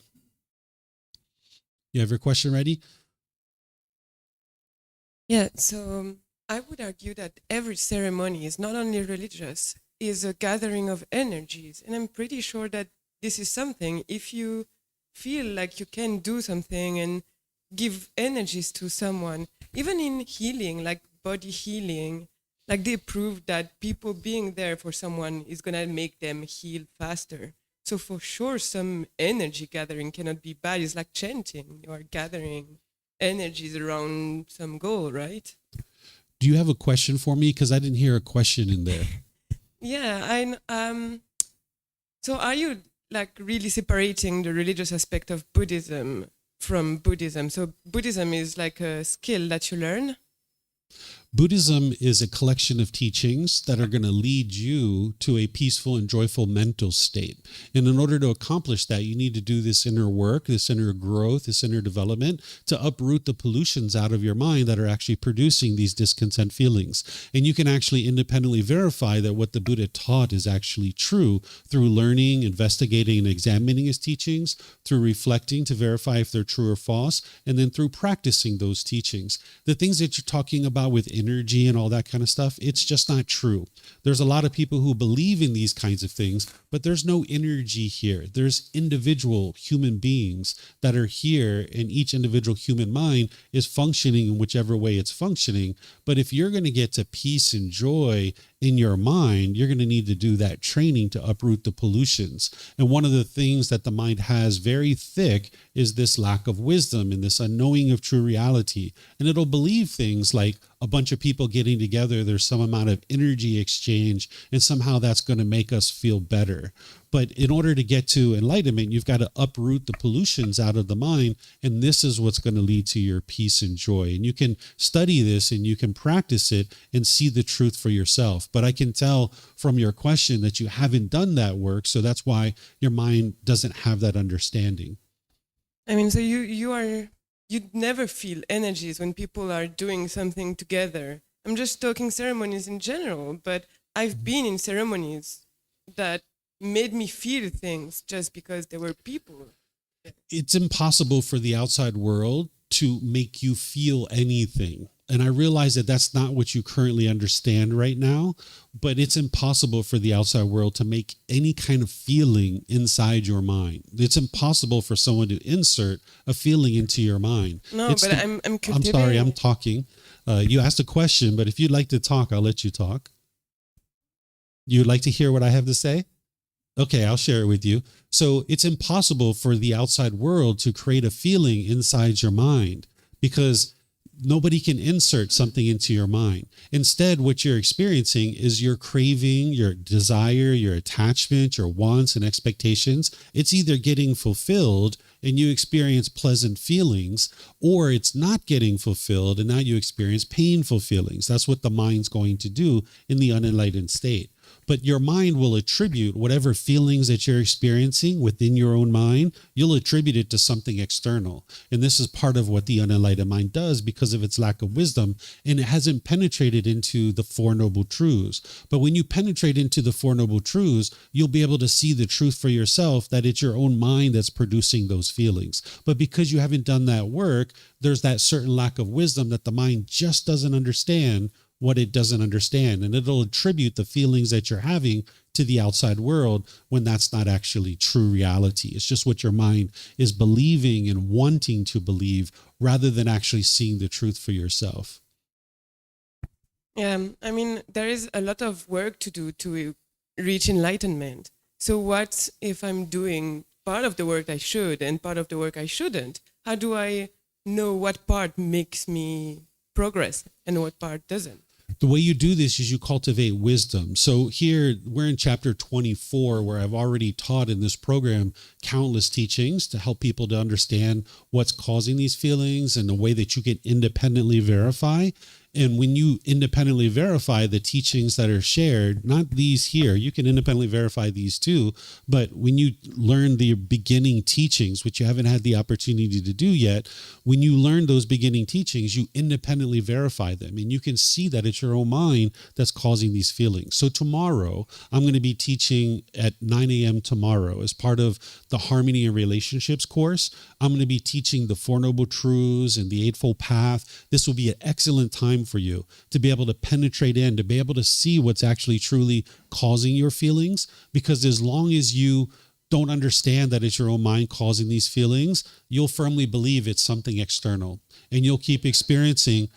You have your question ready? Yeah, so I would argue that every ceremony is not only religious, is a gathering of energies. And I'm pretty sure that this is something, if you feel like you can do something and give energies to someone, even in healing, like body healing, like they prove that people being there for someone is going to make them heal faster. So for sure, some energy gathering cannot be bad. It's like chanting. You are gathering energies around some goal, right? Do you have a question for me? Because I didn't hear a question in there. Yeah, so are you like really separating the religious aspect of Buddhism from Buddhism? So Buddhism is like a skill that you learn? Buddhism is a collection of teachings that are going to lead you to a peaceful and joyful mental state. And in order to accomplish that, you need to do this inner work, this inner growth, this inner development to uproot the pollutions out of your mind that are actually producing these discontent feelings. And you can actually independently verify that what the Buddha taught is actually true through learning, investigating, and examining his teachings, through reflecting to verify if they're true or false, and then through practicing those teachings. The things that you're talking about with energy and all that kind of stuff, it's just not true. There's a lot of people who believe in these kinds of things, but there's no energy here. There's individual human beings that are here, and each individual human mind is functioning in whichever way it's functioning. But if you're going to get to peace and joy in your mind, you're going to need to do that training to uproot the pollutions. And one of the things that the mind has very thick is this lack of wisdom and this unknowing of true reality. And it'll believe things like a bunch of people getting together, there's some amount of energy exchange, and somehow that's going to make us feel better. But in order to get to enlightenment, you've got to uproot the pollutions out of the mind, and this is what's going to lead to your peace and joy. And you can study this and you can practice it and see the truth for yourself. But I can tell from your question that you haven't done that work, so that's why your mind doesn't have that understanding. I mean, so you'd never feel energies when people are doing something together. I'm just talking ceremonies in general, but I've been in ceremonies that made me feel things just because there were people. It's impossible for the outside world to make you feel anything. And I realize that that's not what you currently understand right now, but it's impossible for the outside world to make any kind of feeling inside your mind. It's impossible for someone to insert a feeling into your mind. No, but I'm sorry, I'm talking. You asked a question, but if you'd like to talk, I'll let you talk. You'd like to hear what I have to say? Okay, I'll share it with you. So it's impossible for the outside world to create a feeling inside your mind, because nobody can insert something into your mind. Instead, what you're experiencing is your craving, your desire, your attachment, your wants and expectations. It's either getting fulfilled and you experience pleasant feelings, or it's not getting fulfilled and now you experience painful feelings. That's what the mind's going to do in the unenlightened state. But your mind will attribute whatever feelings that you're experiencing within your own mind, you'll attribute it to something external. And this is part of what the unenlightened mind does because of its lack of wisdom, and it hasn't penetrated into the Four Noble Truths. But when you penetrate into the Four Noble Truths, you'll be able to see the truth for yourself, that it's your own mind that's producing those feelings. But because you haven't done that work, there's that certain lack of wisdom that the mind just doesn't understand what it doesn't understand. And it'll attribute the feelings that you're having to the outside world when that's not actually true reality. It's just what your mind is believing and wanting to believe rather than actually seeing the truth for yourself. Yeah, I mean, there is a lot of work to do to reach enlightenment. So what if I'm doing part of the work I should and part of the work I shouldn't? How do I know what part makes me progress and what part doesn't? The way you do this is you cultivate wisdom. So here we're in chapter 24, where I've already taught in this program countless teachings to help people to understand what's causing these feelings and the way that you can independently verify. And when you independently verify the teachings that are shared, not these here, you can independently verify these too. But when you learn the beginning teachings, which you haven't had the opportunity to do yet, when you learn those beginning teachings, you independently verify them. And you can see that it's your own mind that's causing these feelings. So tomorrow, I'm going to be teaching at 9 a.m. tomorrow as part of the Harmony and Relationships course. I'm going to be teaching the Four Noble Truths and the Eightfold Path. This will be an excellent time for you to be able to penetrate in, to be able to see what's actually truly causing your feelings. Because as long as you don't understand that it's your own mind causing these feelings, you'll firmly believe it's something external. And you'll keep experiencing,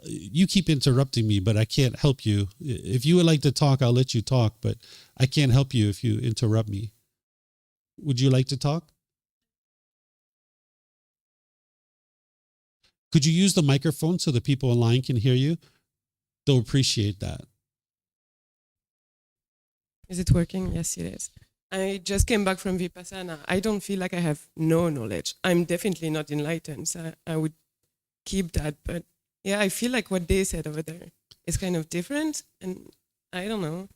you keep interrupting me, but I can't help you. If you would like to talk, I'll let you talk, but I can't help you if you interrupt me. Would you like to talk? Could you use the microphone so the people online can hear you? They'll appreciate that. Is it working? Yes, it is. I just came back from Vipassana. I don't feel like I have no knowledge. I'm definitely not enlightened, so I would keep that. But yeah, I feel like what they said over there is kind of different, and I don't know.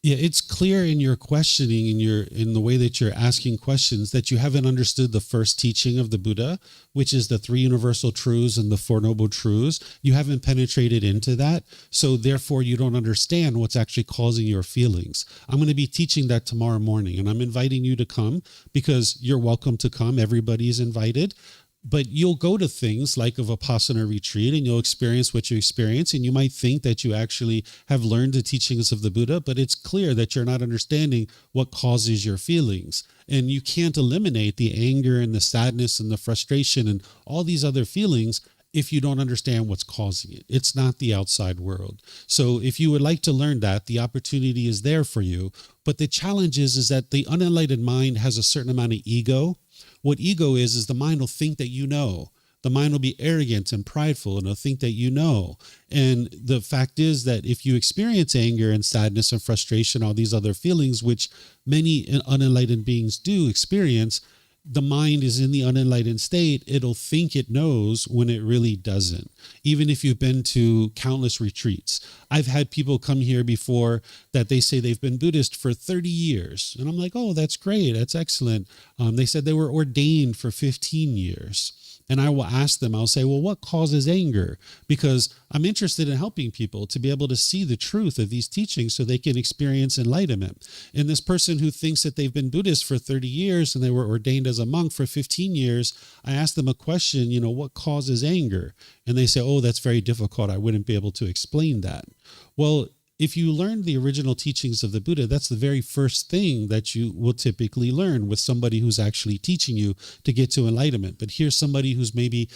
Yeah, it's clear in your questioning, in the way that you're asking questions, that you haven't understood the first teaching of the Buddha, which is the Three Universal Truths and the Four Noble Truths. You haven't penetrated into that, so therefore you don't understand what's actually causing your feelings. I'm going to be teaching that tomorrow morning, and I'm inviting you to come because you're welcome to come. Everybody's invited. But you'll go to things like a Vipassana retreat and you'll experience what you experience. And you might think that you actually have learned the teachings of the Buddha, but it's clear that you're not understanding what causes your feelings. And you can't eliminate the anger and the sadness and the frustration and all these other feelings if you don't understand what's causing it. It's not the outside world. So if you would like to learn that, the opportunity is there for you. But the challenge is that the unenlightened mind has a certain amount of ego. What ego is the mind will think that you know. The mind will be arrogant and prideful and it'll think that you know. And the fact is that if you experience anger and sadness and frustration, all these other feelings, which many unenlightened beings do experience, the mind is in the unenlightened state. It'll think it knows when it really doesn't. Even if you've been to countless retreats. I've had people come here before that they say they've been Buddhist for 30 years. And I'm like, oh, that's great. That's excellent. They said they were ordained for 15 years. And I will ask them, I'll say, well, what causes anger? Because I'm interested in helping people to be able to see the truth of these teachings so they can experience enlightenment. And this person who thinks that they've been Buddhist for 30 years and they were ordained as a monk for 15 years, I ask them a question, what causes anger? And they say, oh, that's very difficult. I wouldn't be able to explain that. Well, if you learn the original teachings of the Buddha, that's the very first thing that you will typically learn with somebody who's actually teaching you to get to enlightenment. But here's somebody who's maybe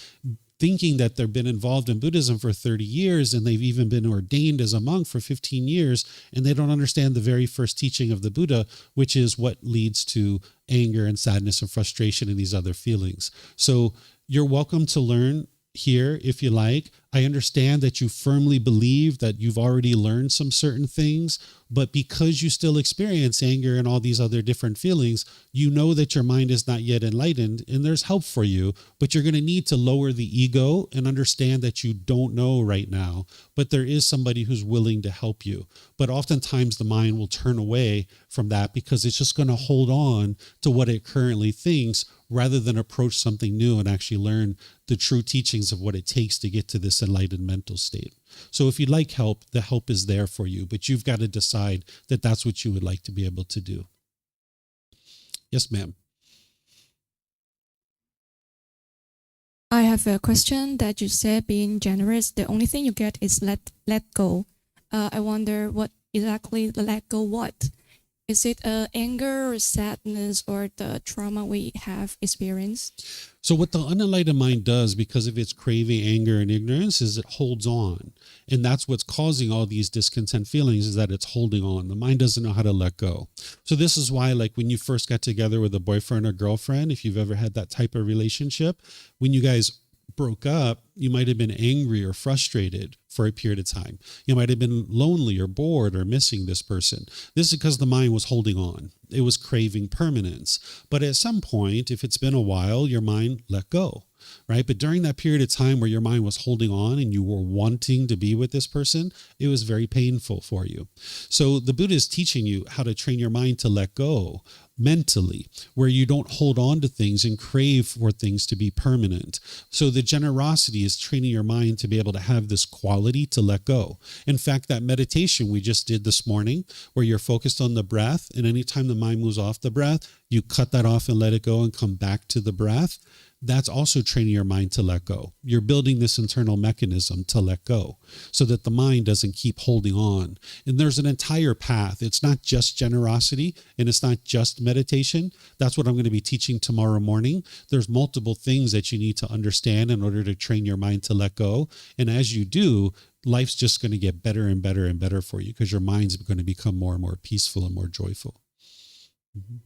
thinking that they've been involved in Buddhism for 30 years and they've even been ordained as a monk for 15 years, and they don't understand the very first teaching of the Buddha, which is what leads to anger and sadness and frustration and these other feelings. So you're welcome to learn here, if you like. I understand that you firmly believe that you've already learned some certain things, but because you still experience anger and all these other different feelings, you know that your mind is not yet enlightened and there's help for you, but you're going to need to lower the ego and understand that you don't know right now, but there is somebody who's willing to help you. But oftentimes the mind will turn away from that because it's just going to hold on to what it currently thinks rather than approach something new and actually learn the true teachings of what it takes to get to this enlightened mental state. So if you'd like help, the help is there for you, but you've got to decide that that's what you would like to be able to do. Yes, ma'am. I have a question that you said being generous, the only thing you get is let go. I wonder what exactly let go what? Is it anger or sadness or the trauma we have experienced? So what the unenlightened mind does, because of its craving, anger, and ignorance, is it holds on. And that's what's causing all these discontent feelings, is that it's holding on. The mind doesn't know how to let go. So this is why, like when you first got together with a boyfriend or girlfriend, if you've ever had that type of relationship, when you guys broke up, you might have been angry or frustrated for a period of time. You might have been lonely or bored or missing this person. This is because the mind was holding on. It was craving permanence. But at some point, if it's been a while, your mind let go, right? But during that period of time where your mind was holding on and you were wanting to be with this person, it was very painful for you. So the Buddha is teaching you how to train your mind to let go mentally, where you don't hold on to things and crave for things to be permanent. So the generosity is training your mind to be able to have this quality to let go. In fact, that meditation we just did this morning, where you're focused on the breath, and anytime the mind moves off the breath, you cut that off and let it go and come back to the breath. That's also training your mind to let go. You're building this internal mechanism to let go so that the mind doesn't keep holding on. And there's an entire path. It's not just generosity and it's not just meditation. That's what I'm going to be teaching tomorrow morning. There's multiple things that you need to understand in order to train your mind to let go. And as you do, life's just going to get better and better and better for you because your mind's going to become more and more peaceful and more joyful. Mm-hmm.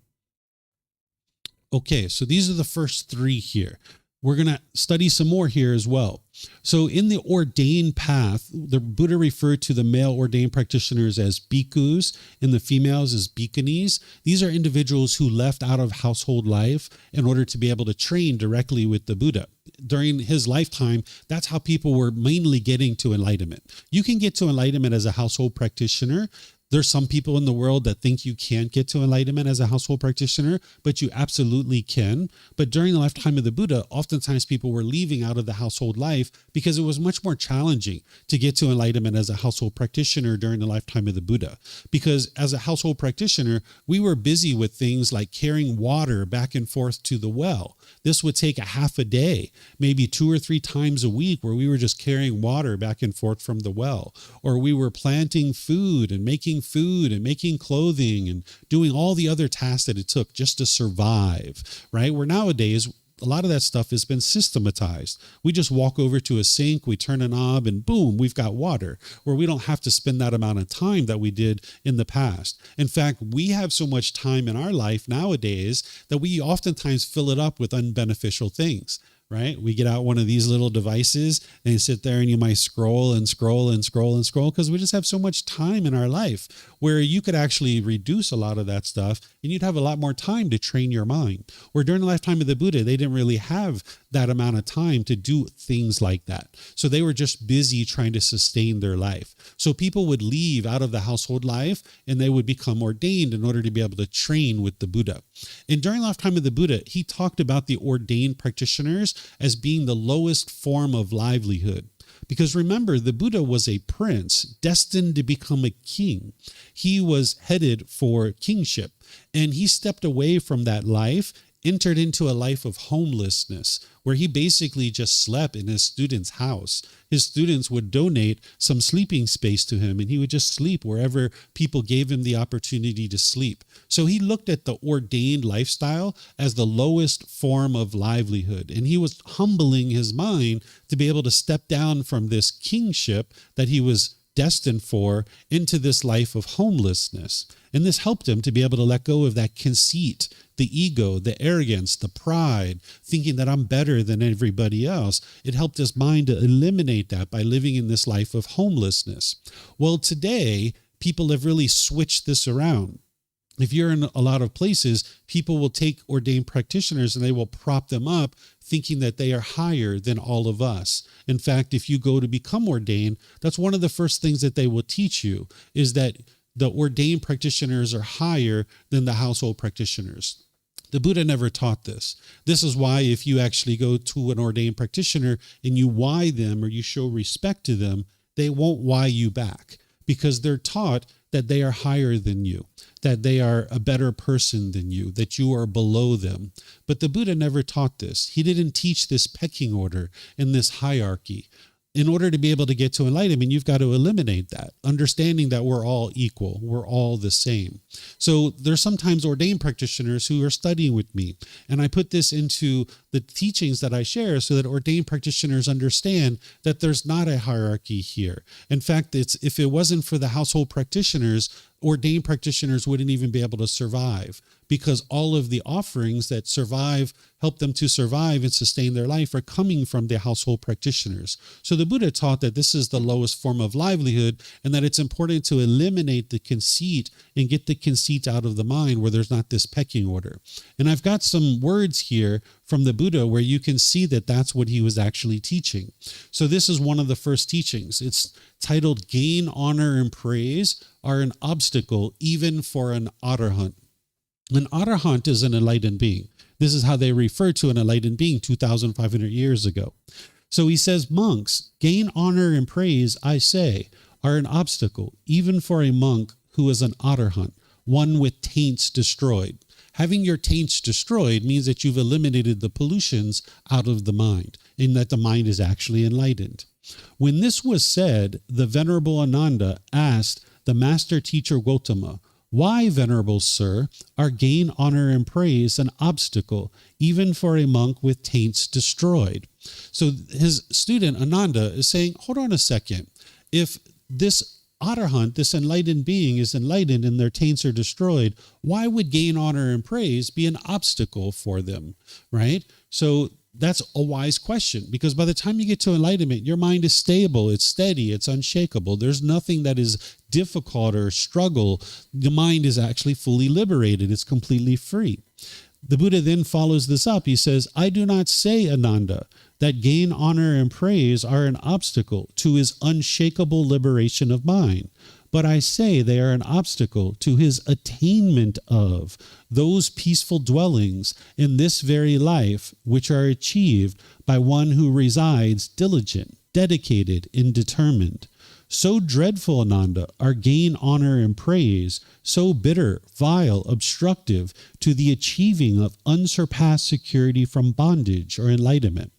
Okay, so these are the first three here. We're going to study some more here as well. So in the ordained path, the Buddha referred to the male ordained practitioners as bhikkhus and the females as bhikkhunis. These are individuals who left out of household life in order to be able to train directly with the Buddha. During his lifetime, that's how people were mainly getting to enlightenment. You can get to enlightenment as a household practitioner. There's some people in the world that think you can't get to enlightenment as a household practitioner, but you absolutely can. But during the lifetime of the Buddha, oftentimes people were leaving out of the household life because it was much more challenging to get to enlightenment as a household practitioner during the lifetime of the Buddha. Because as a household practitioner, we were busy with things like carrying water back and forth to the well. This would take a half a day, maybe 2 or 3 times a week, where we were just carrying water back and forth from the well. Or we were planting food and making clothing and doing all the other tasks that it took just to survive, right? Where nowadays, a lot of that stuff has been systematized. We just walk over to a sink, we turn a knob, and boom, we've got water, where we don't have to spend that amount of time that we did in the past. In fact, we have so much time in our life nowadays that we oftentimes fill it up with unbeneficial things. Right? We get out one of these little devices and you sit there and you might scroll and scroll and scroll and scroll because we just have so much time in our life where you could actually reduce a lot of that stuff and you'd have a lot more time to train your mind. Where during the lifetime of the Buddha, they didn't really have that amount of time to do things like that. So they were just busy trying to sustain their life. So people would leave out of the household life and they would become ordained in order to be able to train with the Buddha. And during the lifetime of the Buddha, he talked about the ordained practitioners as being the lowest form of livelihood. Because remember, the Buddha was a prince destined to become a king. He was headed for kingship, and he stepped away from that life, entered into a life of homelessness, where he basically just slept in his student's house. His students would donate some sleeping space to him, and he would just sleep wherever people gave him the opportunity to sleep. So he looked at the ordained lifestyle as the lowest form of livelihood, and he was humbling his mind to be able to step down from this kingship that he was destined for into this life of homelessness. And this helped him to be able to let go of that conceit, the ego, the arrogance, the pride, thinking that I'm better than everybody else. It helped his mind to eliminate that by living in this life of homelessness. Well, today, people have really switched this around. If you're in a lot of places, people will take ordained practitioners and they will prop them up thinking that they are higher than all of us. In fact, if you go to become ordained, that's one of the first things that they will teach you, is that the ordained practitioners are higher than the household practitioners. The Buddha never taught this. This is why if you actually go to an ordained practitioner and you why them or you show respect to them, they won't why you back, because they're taught that they are higher than you, that they are a better person than you, that you are below them. But the Buddha never taught this. He didn't teach this pecking order and this hierarchy. In order to be able to get to enlightenment, you've got to eliminate that, understanding that we're all equal, we're all the same. So there's sometimes ordained practitioners who are studying with me, and I put this into the teachings that I share so that ordained practitioners understand that there's not a hierarchy here. In fact, if it wasn't for the household practitioners, ordained practitioners wouldn't even be able to survive, because all of the offerings that help them to survive and sustain their life are coming from the household practitioners. So the Buddha taught that this is the lowest form of livelihood, and that it's important to eliminate the conceit and get the conceit out of the mind where there's not this pecking order. And I've got some words here from the Buddha where you can see that that's what he was actually teaching. So this is one of the first teachings. It's titled, "Gain, Honor, and Praise are an obstacle even for an arahant." An arahant is an enlightened being. This is how they refer to an enlightened being 2,500 years ago. So he says, "Monks, gain, honor, and praise, I say, are an obstacle, even for a monk who is an arahant, one with taints destroyed." Having your taints destroyed means that you've eliminated the pollutions out of the mind, and that the mind is actually enlightened. When this was said, the Venerable Ananda asked the master teacher Gotama, "Why, Venerable Sir, are gain, honor, and praise an obstacle, even for a monk with taints destroyed?" So his student Ananda is saying, hold on a second. If this arahant, this enlightened being, is enlightened and their taints are destroyed, why would gain, honor, and praise be an obstacle for them, right? So that's a wise question, because by the time you get to enlightenment, your mind is stable, it's steady, it's unshakable. There's nothing that is difficult or struggle. The mind is actually fully liberated. It's completely free. The Buddha then follows this up. He says, "I do not say, Ananda, that gain, honor, and praise are an obstacle to his unshakable liberation of mind, but I say they are an obstacle to his attainment of those peaceful dwellings in this very life which are achieved by one who resides diligent, dedicated, and determined. So dreadful, Ananda, are gain, honor, and praise, so bitter, vile, obstructive to the achieving of unsurpassed security from bondage or enlightenment.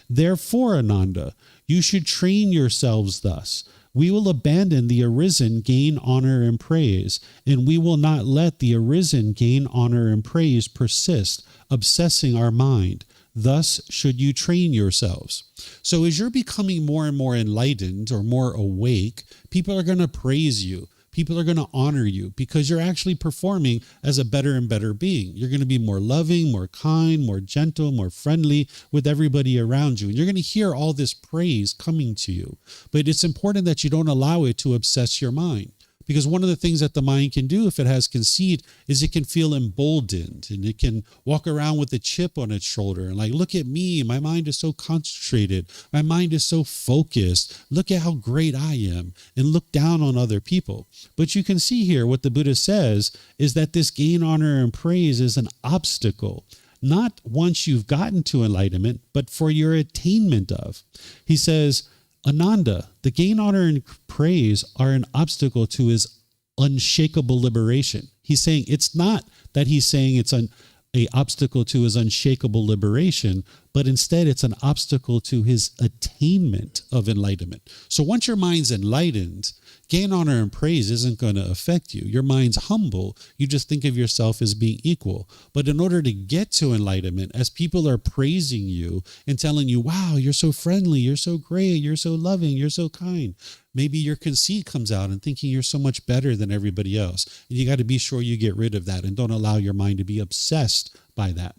Therefore, Ananda, you should train yourselves thus. We will abandon the arisen gain, honor, and praise, and we will not let the arisen gain, honor, and praise persist, obsessing our mind. Thus should you train yourselves." So as you're becoming more and more enlightened or more awake, people are going to praise you. People are going to honor you because you're actually performing as a better and better being. You're going to be more loving, more kind, more gentle, more friendly with everybody around you. And you're going to hear all this praise coming to you. But it's important that you don't allow it to obsess your mind. Because one of the things that the mind can do if it has conceit is it can feel emboldened, and it can walk around with a chip on its shoulder and like, look at me, my mind is so concentrated, my mind is so focused, look at how great I am, and look down on other people. But you can see here what the Buddha says is that this gain, honor, and praise is an obstacle, not once you've gotten to enlightenment, but for your attainment of. He says, "Ananda, the gain, honor, and praise are an obstacle to his unshakable liberation." He's saying it's not that he's saying it's an obstacle to his unshakable liberation, but instead it's an obstacle to his attainment of enlightenment. So once your mind's enlightened, gain, honor, and praise isn't going to affect you. Your mind's humble. You just think of yourself as being equal. But in order to get to enlightenment, as people are praising you and telling you, wow, you're so friendly, you're so great, you're so loving, you're so kind, maybe your conceit comes out and thinking you're so much better than everybody else. And you got to be sure you get rid of that and don't allow your mind to be obsessed by that.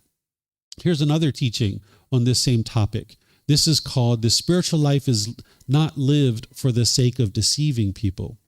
Here's another teaching on this same topic. This is called, the spiritual life is not lived for the sake of deceiving people.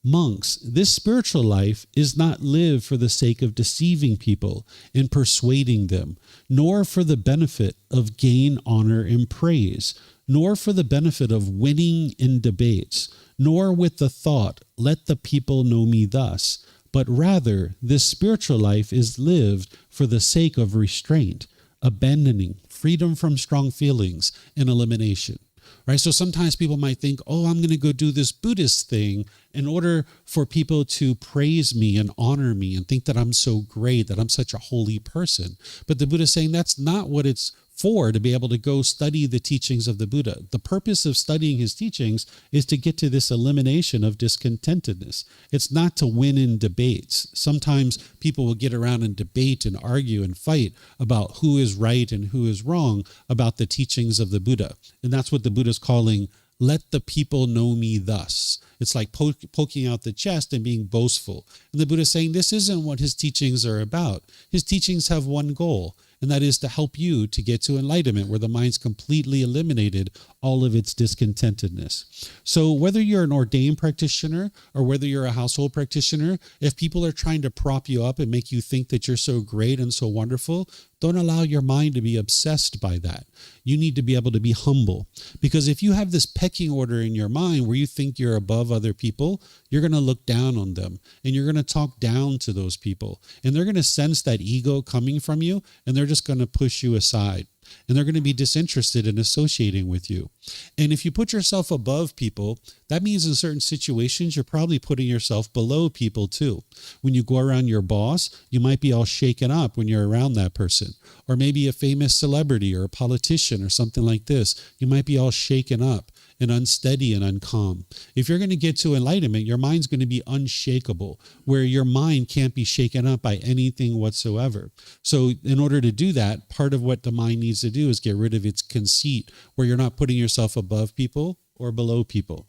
Monks, this spiritual life is not lived for the sake of deceiving people and persuading them, nor for the benefit of gain, honor, and praise, nor for the benefit of winning in debates, nor with the thought, let the people know me thus, but rather this spiritual life is lived for the sake of restraint, abandoning, freedom from strong feelings, and elimination. Right? So sometimes people might think, oh, I'm going to go do this Buddhist thing in order for people to praise me and honor me and think that I'm so great, that I'm such a holy person. But the Buddha is saying that's not what it's for, to be able to go study the teachings of the Buddha. The purpose of studying his teachings is to get to this elimination of discontentedness. It's not to win in debates. Sometimes people will get around and debate and argue and fight about who is right and who is wrong about the teachings of the Buddha. And that's what the Buddha is calling, let the people know me thus. It's like poking out the chest and being boastful. And the Buddha is saying this isn't what his teachings are about. His teachings have one goal, and that is to help you to get to enlightenment, where the mind's completely eliminated all of its discontentedness. So whether you're an ordained practitioner or whether you're a household practitioner, if people are trying to prop you up and make you think that you're so great and so wonderful, don't allow your mind to be obsessed by that. You need to be able to be humble, because if you have this pecking order in your mind where you think you're above other people, you're going to look down on them and you're going to talk down to those people, and they're going to sense that ego coming from you, and they're just going to push you aside. And they're going to be disinterested in associating with you. And if you put yourself above people, that means in certain situations, you're probably putting yourself below people too. When you go around your boss, you might be all shaken up when you're around that person. Or maybe a famous celebrity or a politician or something like this. You might be all shaken up and unsteady and uncalm. If you're going to get to enlightenment, your mind's going to be unshakable, where your mind can't be shaken up by anything whatsoever. So in order to do that, part of what the mind needs to do is get rid of its conceit, where you're not putting yourself above people or below people.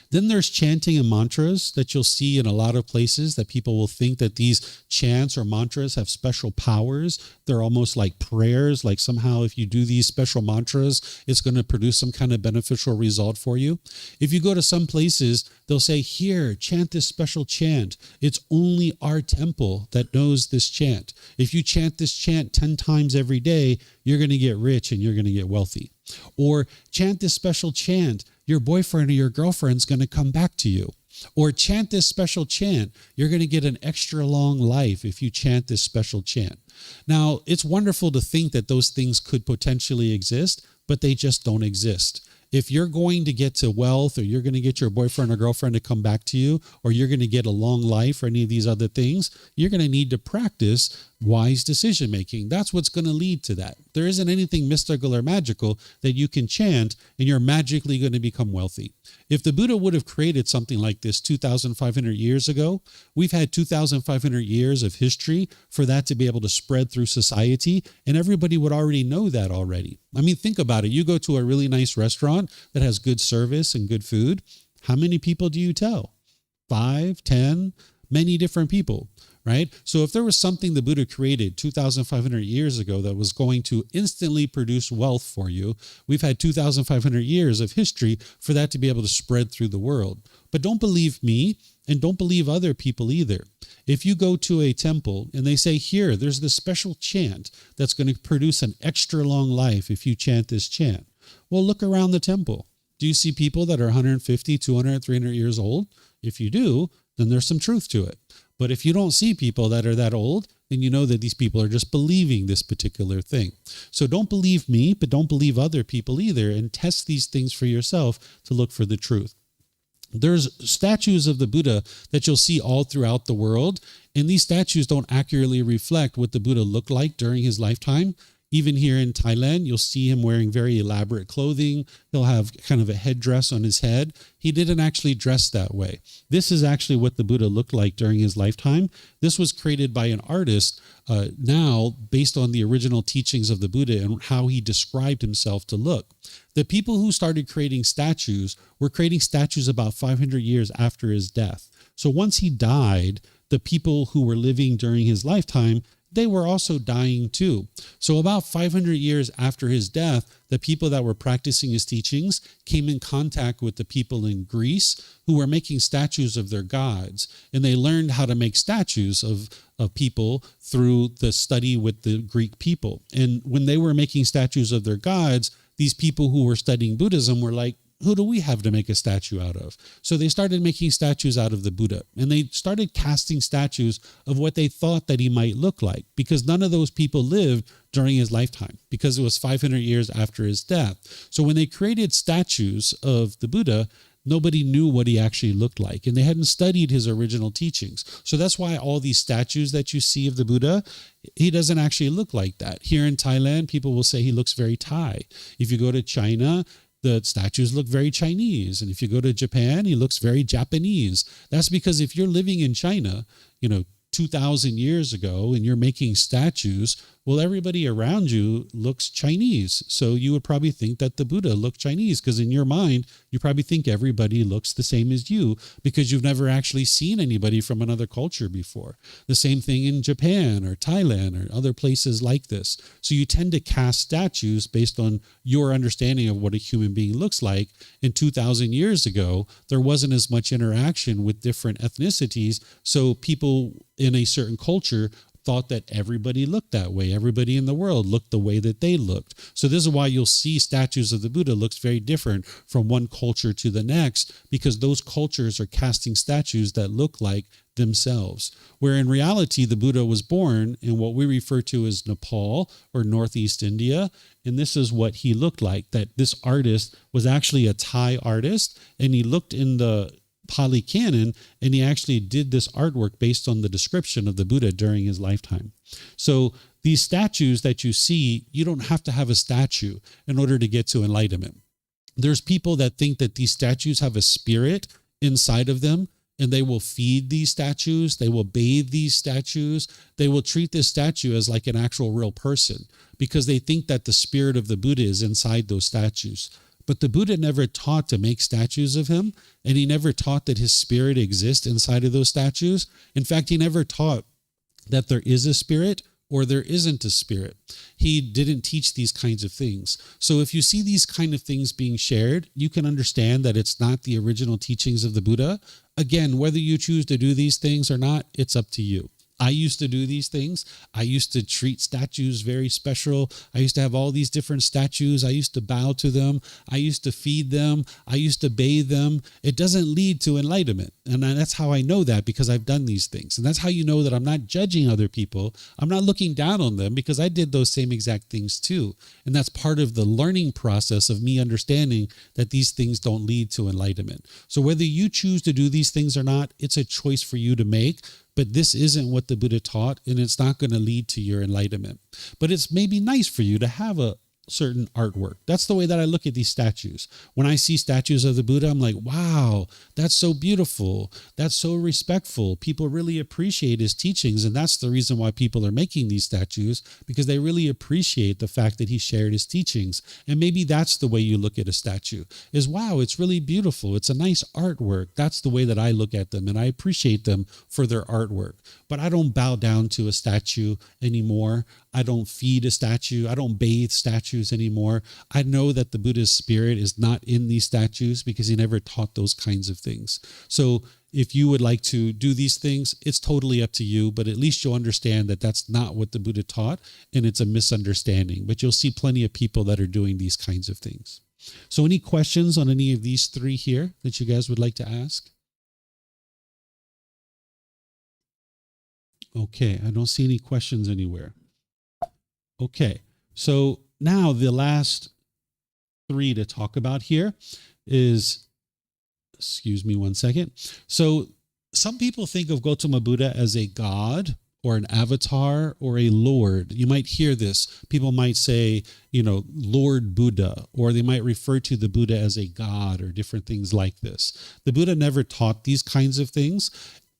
Then there's chanting and mantras that you'll see in a lot of places, that people will think that these chants or mantras have special powers. They're almost like prayers, like somehow if you do these special mantras, it's going to produce some kind of beneficial result for you. If you go to some places, they'll say, here, chant this special chant. It's only our temple that knows this chant. If you chant this chant 10 times every day, you're going to get rich and you're going to get wealthy. Or chant this special chant. Your boyfriend or your girlfriend's going to come back to you. Or chant this special chant. You're going to get an extra long life if you chant this special chant. Now, it's wonderful to think that those things could potentially exist, but they just don't exist. If you're going to get to wealth, or you're going to get your boyfriend or girlfriend to come back to you, or you're going to get a long life or any of these other things, you're going to need to practice wise decision making. That's what's going to lead to that. There isn't anything mystical or magical that you can chant and you're magically going to become wealthy. If the Buddha would have created something like this 2,500 years ago, we've had 2,500 years of history for that to be able to spread through society, and everybody would already know that already. I mean, think about it. You go to a really nice restaurant that has good service and good food. How many people do you tell? 5, 10, many different people, right? So if there was something the Buddha created 2,500 years ago that was going to instantly produce wealth for you, we've had 2,500 years of history for that to be able to spread through the world. But don't believe me, and don't believe other people either. If you go to a temple and they say, here, there's this special chant that's going to produce an extra long life if you chant this chant. Well, look around the temple. Do you see people that are 150, 200, 300 years old? If you do, then there's some truth to it. But if you don't see people that are that old, then you know that these people are just believing this particular thing. So don't believe me, but don't believe other people either, and test these things for yourself to look for the truth. There's statues of the Buddha that you'll see all throughout the world, and these statues don't accurately reflect what the Buddha looked like during his lifetime. Even here in Thailand, you'll see him wearing very elaborate clothing. He'll have kind of a headdress on his head. He didn't actually dress that way. This is actually what the Buddha looked like during his lifetime. This was created by an artist now based on the original teachings of the Buddha and how he described himself to look. The people who started creating statues were creating statues about 500 years after his death. So once he died, the people who were living during his lifetime, they were also dying too. So about 500 years after his death, the people that were practicing his teachings came in contact with the people in Greece who were making statues of their gods. And they learned how to make statues of people through the study with the Greek people. And when they were making statues of their gods, these people who were studying Buddhism were like, who do we have to make a statue out of? So they started making statues out of the Buddha, and they started casting statues of what they thought that he might look like, because none of those people lived during his lifetime, because it was 500 years after his death. So when they created statues of the Buddha, nobody knew what he actually looked like, and they hadn't studied his original teachings. So that's why all these statues that you see of the Buddha, he doesn't actually look like that. Here in Thailand, people will say he looks very Thai. If you go to China, the statues look very Chinese. And if you go to Japan, he looks very Japanese. That's because if you're living in China, 2,000 years ago and you're making statues, well, everybody around you looks Chinese. So you would probably think that the Buddha looked Chinese, because in your mind, you probably think everybody looks the same as you because you've never actually seen anybody from another culture before. The same thing in Japan or Thailand or other places like this. So you tend to cast statues based on your understanding of what a human being looks like. And 2,000 years ago, there wasn't as much interaction with different ethnicities. So people in a certain culture thought that everybody looked that way. Everybody in the world looked the way that they looked. So this is why you'll see statues of the Buddha looks very different from one culture to the next, because those cultures are casting statues that look like themselves. Where in reality, the Buddha was born in what we refer to as Nepal or Northeast India. And this is what he looked like, that this artist was actually a Thai artist, and he looked in the Pali Canon, and he actually did this artwork based on the description of the Buddha during his lifetime. So these statues that you see, you don't have to have a statue in order to get to enlightenment. There's people that think that these statues have a spirit inside of them, and they will feed these statues, they will bathe these statues, they will treat this statue as like an actual real person, because they think that the spirit of the Buddha is inside those statues. But the Buddha never taught to make statues of him, and he never taught that his spirit exists inside of those statues. In fact, he never taught that there is a spirit or there isn't a spirit. He didn't teach these kinds of things. So if you see these kind of things being shared, you can understand that it's not the original teachings of the Buddha. Again, whether you choose to do these things or not, it's up to you. I used to do these things. I used to treat statues very special. I used to have all these different statues. I used to bow to them. I used to feed them. I used to bathe them. It doesn't lead to enlightenment. And that's how I know that, because I've done these things. And that's how you know that I'm not judging other people. I'm not looking down on them, because I did those same exact things too. And that's part of the learning process of me understanding that these things don't lead to enlightenment. So whether you choose to do these things or not, it's a choice for you to make. But this isn't what the Buddha taught, and it's not going to lead to your enlightenment. But it's maybe nice for you to have a certain artwork. That's the way that I look at these statues. When I see statues of the Buddha, I'm like, wow, that's so beautiful. That's so respectful. People really appreciate his teachings. And that's the reason why people are making these statues, because they really appreciate the fact that he shared his teachings. And maybe that's the way you look at a statue, is, wow, it's really beautiful. It's a nice artwork. That's the way that I look at them, and I appreciate them for their artwork. But I don't bow down to a statue anymore. I don't feed a statue. I don't bathe statues anymore. I know that the Buddha's spirit is not in these statues, because he never taught those kinds of things. So if you would like to do these things, it's totally up to you, but at least you'll understand that that's not what the Buddha taught, and it's a misunderstanding. But you'll see plenty of people that are doing these kinds of things. So any questions on any of these three here that you guys would like to ask? Okay, I don't see any questions anywhere. Okay, so now the last three to talk about here is, excuse me one second. So some people think of Gotama Buddha as a god or an avatar or a Lord. You might hear this. People might say, Lord Buddha, or they might refer to the Buddha as a god or different things like this. The Buddha never taught these kinds of things.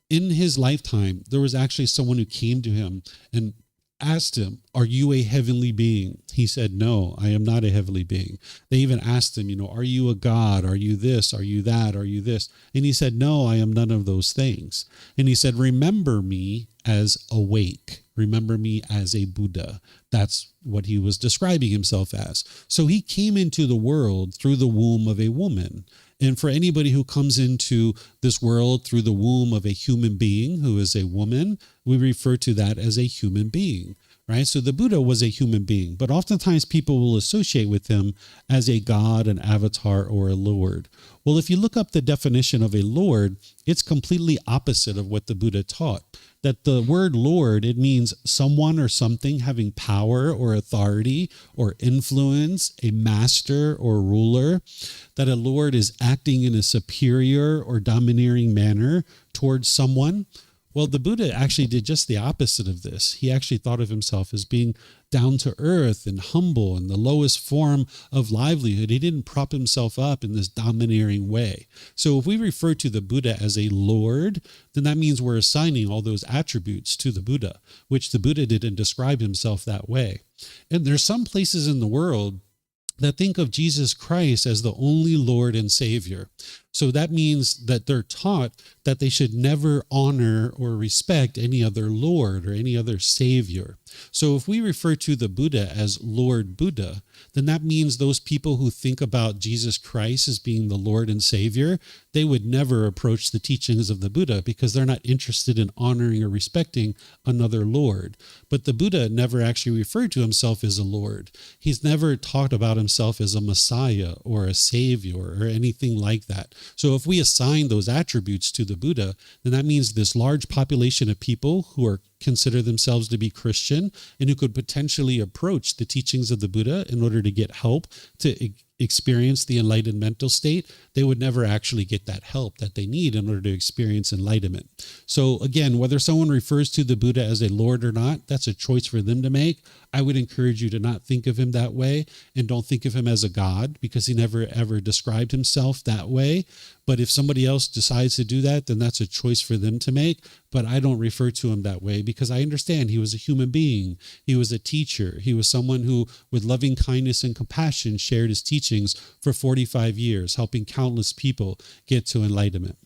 In his lifetime, there was actually someone who came to him and asked him, "Are you a heavenly being?" He said, "No, I am not a heavenly being." They even asked him, "Are you a god? Are you this? Are you that? Are you this?" And he said, "No, I am none of those things." And he said, "Remember me as awake. Remember me as a Buddha." That's what he was describing himself as. So he came into the world through the womb of a woman. And for anybody who comes into this world through the womb of a human being who is a woman, we refer to that as a human being, right? So the Buddha was a human being, but oftentimes people will associate with him as a god, an avatar, or a lord. Well, if you look up the definition of a lord, it's completely opposite of what the Buddha taught. That the word Lord, it means someone or something having power or authority or influence, a master or ruler. That a Lord is acting in a superior or domineering manner towards someone. Well, the Buddha actually did just the opposite of this. He actually thought of himself as being down to earth and humble and the lowest form of livelihood. He didn't prop himself up in this domineering way. So if we refer to the Buddha as a Lord, then that means we're assigning all those attributes to the Buddha, which the Buddha didn't describe himself that way. And there's some places in the world that think of Jesus Christ as the only Lord and Savior. So that means that they're taught that they should never honor or respect any other Lord or any other Savior. So if we refer to the Buddha as Lord Buddha, then that means those people who think about Jesus Christ as being the Lord and Savior, they would never approach the teachings of the Buddha because they're not interested in honoring or respecting another Lord. But the Buddha never actually referred to himself as a Lord. He's never talked about himself as a Messiah or a Savior or anything like that. So if we assign those attributes to the Buddha, then that means this large population of people who consider themselves to be Christian and who could potentially approach the teachings of the Buddha in order to get help to experience the enlightened mental state, they would never actually get that help that they need in order to experience enlightenment. So again, whether someone refers to the Buddha as a Lord or not, that's a choice for them to make. I would encourage you to not think of him that way and don't think of him as a god because he never ever described himself that way. But if somebody else decides to do that, then that's a choice for them to make. But I don't refer to him that way because I understand he was a human being. He was a teacher. He was someone who, with loving kindness and compassion, shared his teachings for 45 years, helping countless people get to enlightenment.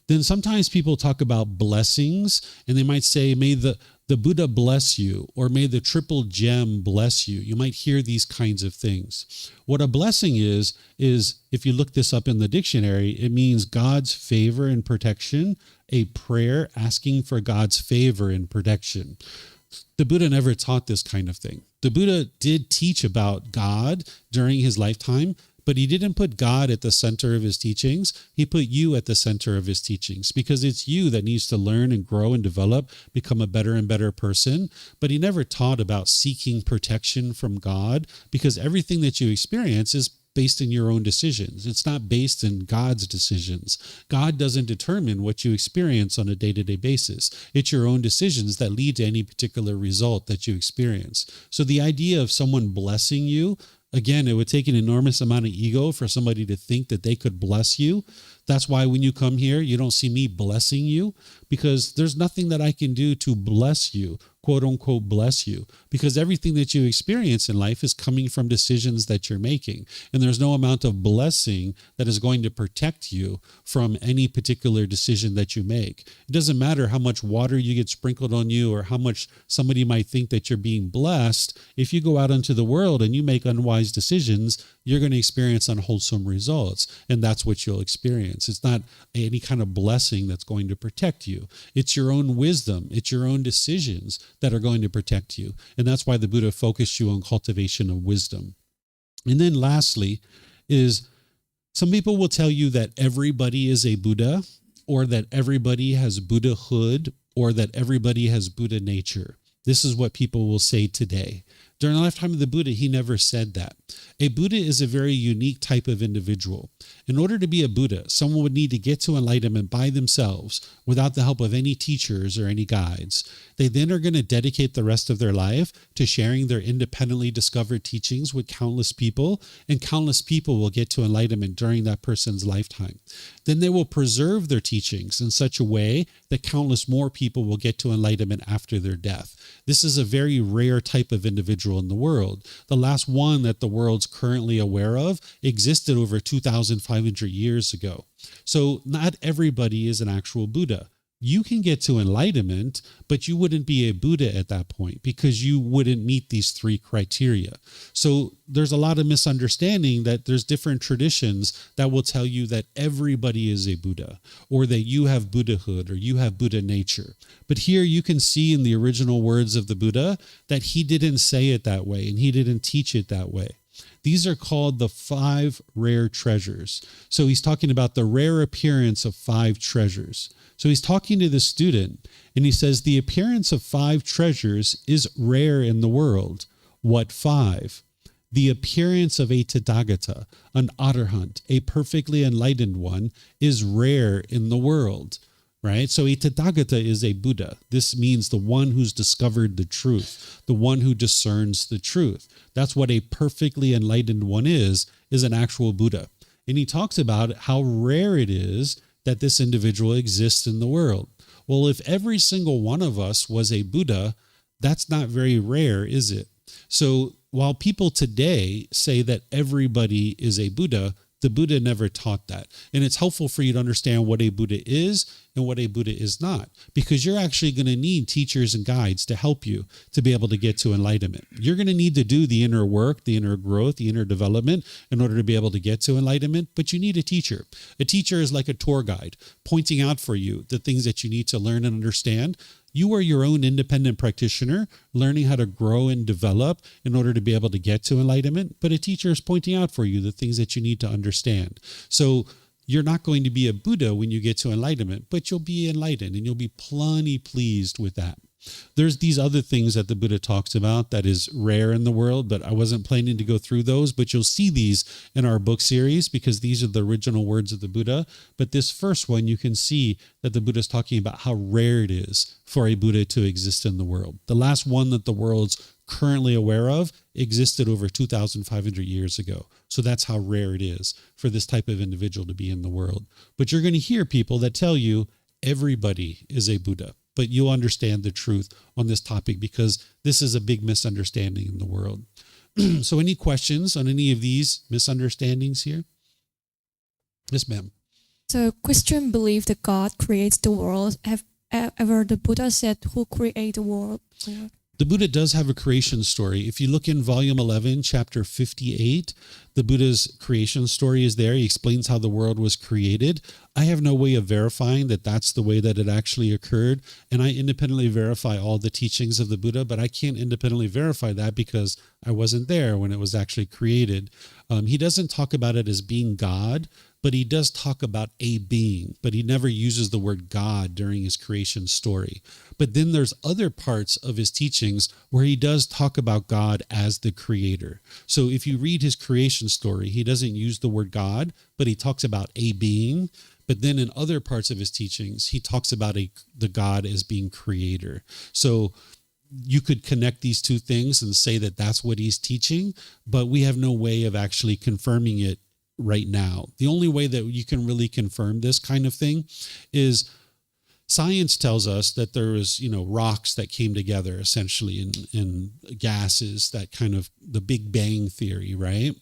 Then sometimes people talk about blessings and they might say, may the Buddha bless you, or may the triple gem bless you. You might hear these kinds of things. What a blessing is if you look this up in the dictionary, it means God's favor and protection, a prayer asking for God's favor and protection. The Buddha never taught this kind of thing. The Buddha did teach about God during his lifetime, but he didn't put God at the center of his teachings. He put you at the center of his teachings because it's you that needs to learn and grow and develop, become a better and better person. But he never taught about seeking protection from God because everything that you experience is based in your own decisions. It's not based in God's decisions. God doesn't determine what you experience on a day-to-day basis. It's your own decisions that lead to any particular result that you experience. So the idea of someone blessing you, again, it would take an enormous amount of ego for somebody to think that they could bless you. That's why when you come here, you don't see me blessing you because there's nothing that I can do to bless you, quote unquote, bless you, because everything that you experience in life is coming from decisions that you're making. And there's no amount of blessing that is going to protect you from any particular decision that you make. It doesn't matter how much water you get sprinkled on you or how much somebody might think that you're being blessed. If you go out into the world and you make unwise decisions, you're going to experience unwholesome results. And that's what you'll experience. It's not any kind of blessing that's going to protect you. It's your own wisdom. It's your own decisions that are going to protect you. And that's why the Buddha focused you on cultivation of wisdom. And then lastly is some people will tell you that everybody is a Buddha, or that everybody has Buddhahood, or that everybody has Buddha nature. This is what people will say today. During the lifetime of the Buddha, he never said that. A Buddha is a very unique type of individual. In order to be a Buddha, someone would need to get to enlightenment by themselves without the help of any teachers or any guides. They then are going to dedicate the rest of their life to sharing their independently discovered teachings with countless people, and countless people will get to enlightenment during that person's lifetime. Then they will preserve their teachings in such a way that countless more people will get to enlightenment after their death. This is a very rare type of individual in the world. The last one that the world's currently aware of existed over 2,500 years ago. So not everybody is an actual Buddha. You can get to enlightenment, but you wouldn't be a Buddha at that point because you wouldn't meet these three criteria. So there's a lot of misunderstanding that there's different traditions that will tell you that everybody is a Buddha, or that you have Buddhahood, or you have Buddha nature. But here you can see in the original words of the Buddha that he didn't say it that way, and he didn't teach it that way. These are called the 5 rare treasures. So he's talking about the rare appearance of 5 treasures. So he's talking to the student, and he says, the appearance of 5 treasures is rare in the world. What 5? The appearance of a Tathagata, an Arahant, a perfectly enlightened one, is rare in the world. Right? So a Tathagata is a Buddha. This means the one who's discovered the truth, the one who discerns the truth. That's what a perfectly enlightened one is an actual Buddha. And he talks about how rare it is that this individual exists in the world. Well, if every single one of us was a Buddha, that's not very rare, is it? So while people today say that everybody is a Buddha, the Buddha never taught that. And it's helpful for you to understand what a Buddha is and what a Buddha is not, because you're actually going to need teachers and guides to help you to be able to get to enlightenment. You're going to need to do the inner work, the inner growth, the inner development in order to be able to get to enlightenment, but you need a teacher. A teacher is like a tour guide pointing out for you the things that you need to learn and understand. You are your own independent practitioner, learning how to grow and develop in order to be able to get to enlightenment. But a teacher is pointing out for you the things that you need to understand. So you're not going to be a Buddha when you get to enlightenment, but you'll be enlightened and you'll be plenty pleased with that. There's these other things that the Buddha talks about that is rare in the world, but I wasn't planning to go through those, but you'll see these in our book series because these are the original words of the Buddha. But this first one, you can see that the Buddha is talking about how rare it is for a Buddha to exist in the world. The last one that the world's currently aware of existed over 2,500 years ago. So that's how rare it is for this type of individual to be in the world. But you're going to hear people that tell you everybody is a Buddha. But you'll understand the truth on this topic because this is a big misunderstanding in the world. So any questions on any of these misunderstandings here? Yes, ma'am. So Christian believe that God creates the world. Have ever the Buddha said who created the world? The Buddha does have a creation story. If you look in volume 11, chapter 58, the Buddha's creation story is there. He explains how the world was created. I have no way of verifying that that's the way that it actually occurred. And I independently verify all the teachings of the Buddha, but I can't independently verify that because I wasn't there when it was actually created. He doesn't talk about it as being God, but he does talk about a being, but he never uses the word God during his creation story. But then there's other parts of his teachings where he does talk about God as the creator. So if you read his creation story, he doesn't use the word God, but he talks about a being. But then in other parts of his teachings, he talks about the God as being creator. So you could connect these two things and say that that's what he's teaching, but we have no way of actually confirming it right now. The only way that you can really confirm this kind of thing is science tells us that there is, rocks that came together essentially in gases, that kind of the Big Bang theory, right?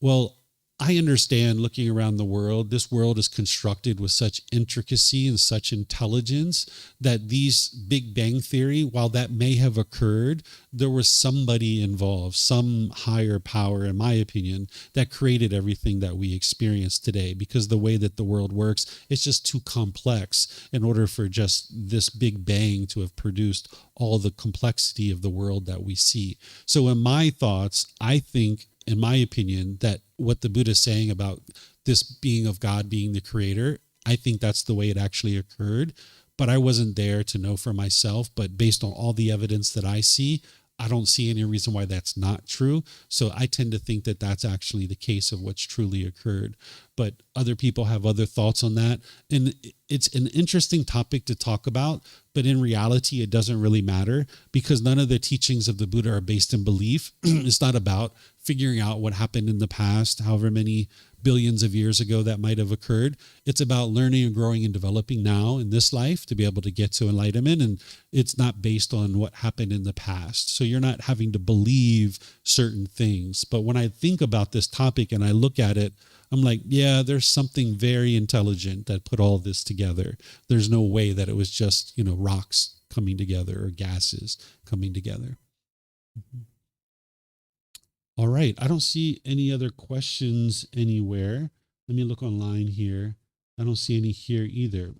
Well, I understand looking around the world, this world is constructed with such intricacy and such intelligence that these Big Bang theory, while that may have occurred, there was somebody involved, some higher power, in my opinion, that created everything that we experience today, because the way that the world works, it's just too complex in order for just this Big Bang to have produced all the complexity of the world that we see. So in my thoughts, I think, in my opinion, that what the Buddha is saying about this being of God being the creator, I think that's the way it actually occurred. But I wasn't there to know for myself. But based on all the evidence that I see, I don't see any reason why that's not true. So I tend to think that that's actually the case of what's truly occurred. But other people have other thoughts on that. And it's an interesting topic to talk about, but in reality, it doesn't really matter because none of the teachings of the Buddha are based in belief. It's not about figuring out what happened in the past, however many billions of years ago that might have occurred. It's about learning and growing and developing now in this life to be able to get to enlightenment. And it's not based on what happened in the past. So you're not having to believe certain things. But when I think about this topic and I look at it, I'm like, yeah, there's something very intelligent that put all this together. There's no way that it was just, rocks coming together or gases coming together. Mm-hmm. All right. I don't see any other questions anywhere. Let me look online here. I don't see any here either.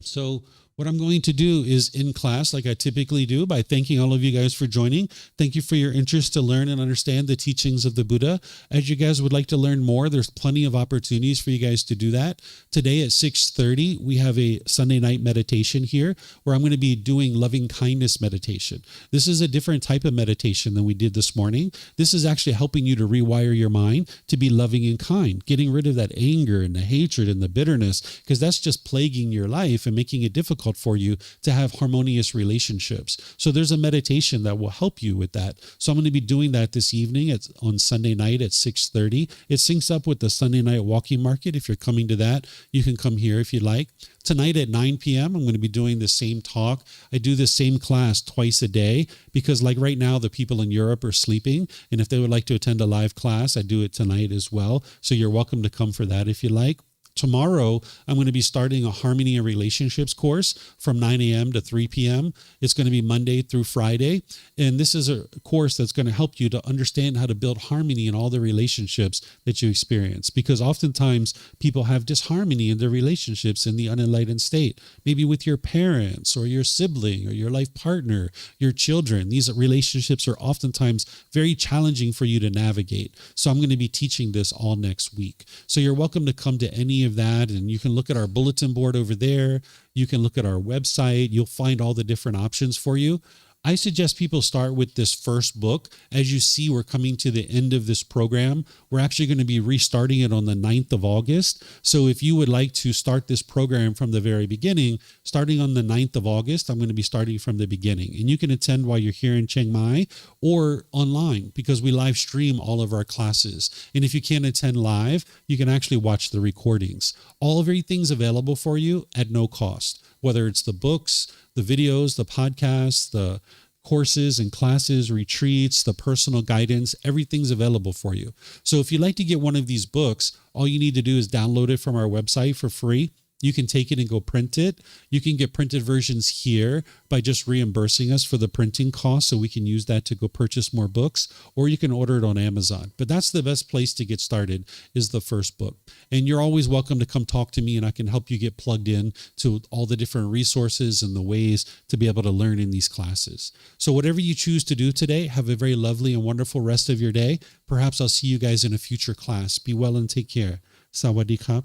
So what I'm going to do is in class, like I typically do, by thanking all of you guys for joining. Thank you for your interest to learn and understand the teachings of the Buddha. As you guys would like to learn more, there's plenty of opportunities for you guys to do that. Today at 6:30, we have a Sunday night meditation here where I'm going to be doing loving kindness meditation. This is a different type of meditation than we did this morning. This is actually helping you to rewire your mind to be loving and kind, getting rid of that anger and the hatred and the bitterness, because that's just plaguing your life and making it difficult for you to have harmonious relationships. So there's a meditation that will help you with that. So I'm going to be doing that this evening on Sunday night at 6:30. It syncs up with the Sunday night walking market. If you're coming to that, you can come here if you like. Tonight at 9 p.m., I'm going to be doing the same talk. I do the same class twice a day because like right now, the people in Europe are sleeping. And if they would like to attend a live class, I do it tonight as well. So you're welcome to come for that if you like. Tomorrow, I'm going to be starting a Harmony and Relationships course from 9 a.m. to 3 p.m. It's going to be Monday through Friday. And this is a course that's going to help you to understand how to build harmony in all the relationships that you experience. Because oftentimes people have disharmony in their relationships in the unenlightened state, maybe with your parents or your sibling or your life partner, your children. These relationships are oftentimes very challenging for you to navigate. So I'm going to be teaching this all next week. So you're welcome to come to any of that, and you can look at our bulletin board over there. You can look at our website. You'll find all the different options for you. I suggest people start with this first book. As you see, we're coming to the end of this program. We're actually going to be restarting it on the 9th of August. So if you would like to start this program from the very beginning, starting on the 9th of August, I'm going to be starting from the beginning. And you can attend while you're here in Chiang Mai or online because we live stream all of our classes. And if you can't attend live, you can actually watch the recordings. All of everything's available for you at no cost, whether it's the books, the videos, the podcasts, the courses and classes, retreats, the personal guidance, everything's available for you. So if you'd like to get one of these books, all you need to do is download it from our website for free. You can take it and go print it. You can get printed versions here by just reimbursing us for the printing cost so we can use that to go purchase more books, or you can order it on Amazon. But that's the best place to get started is the first book. And you're always welcome to come talk to me and I can help you get plugged in to all the different resources and the ways to be able to learn in these classes. So whatever you choose to do today, have a very lovely and wonderful rest of your day. Perhaps I'll see you guys in a future class. Be well and take care. Sawadee krap.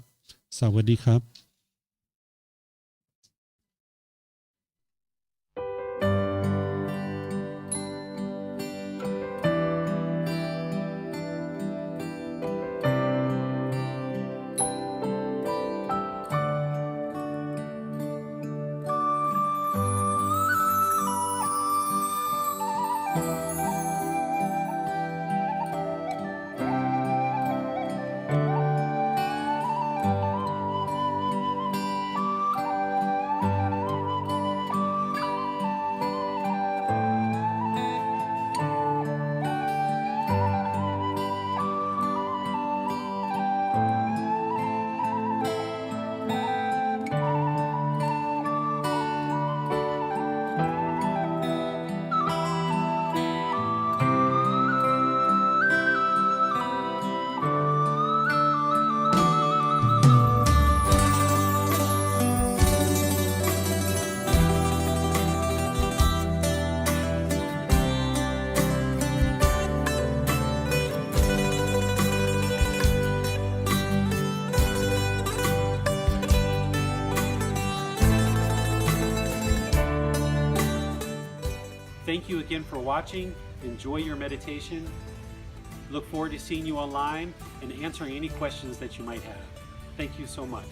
Sawadee krap. Thank you again for watching. Enjoy your meditation. Look forward to seeing you online and answering any questions that you might have. Thank you so much.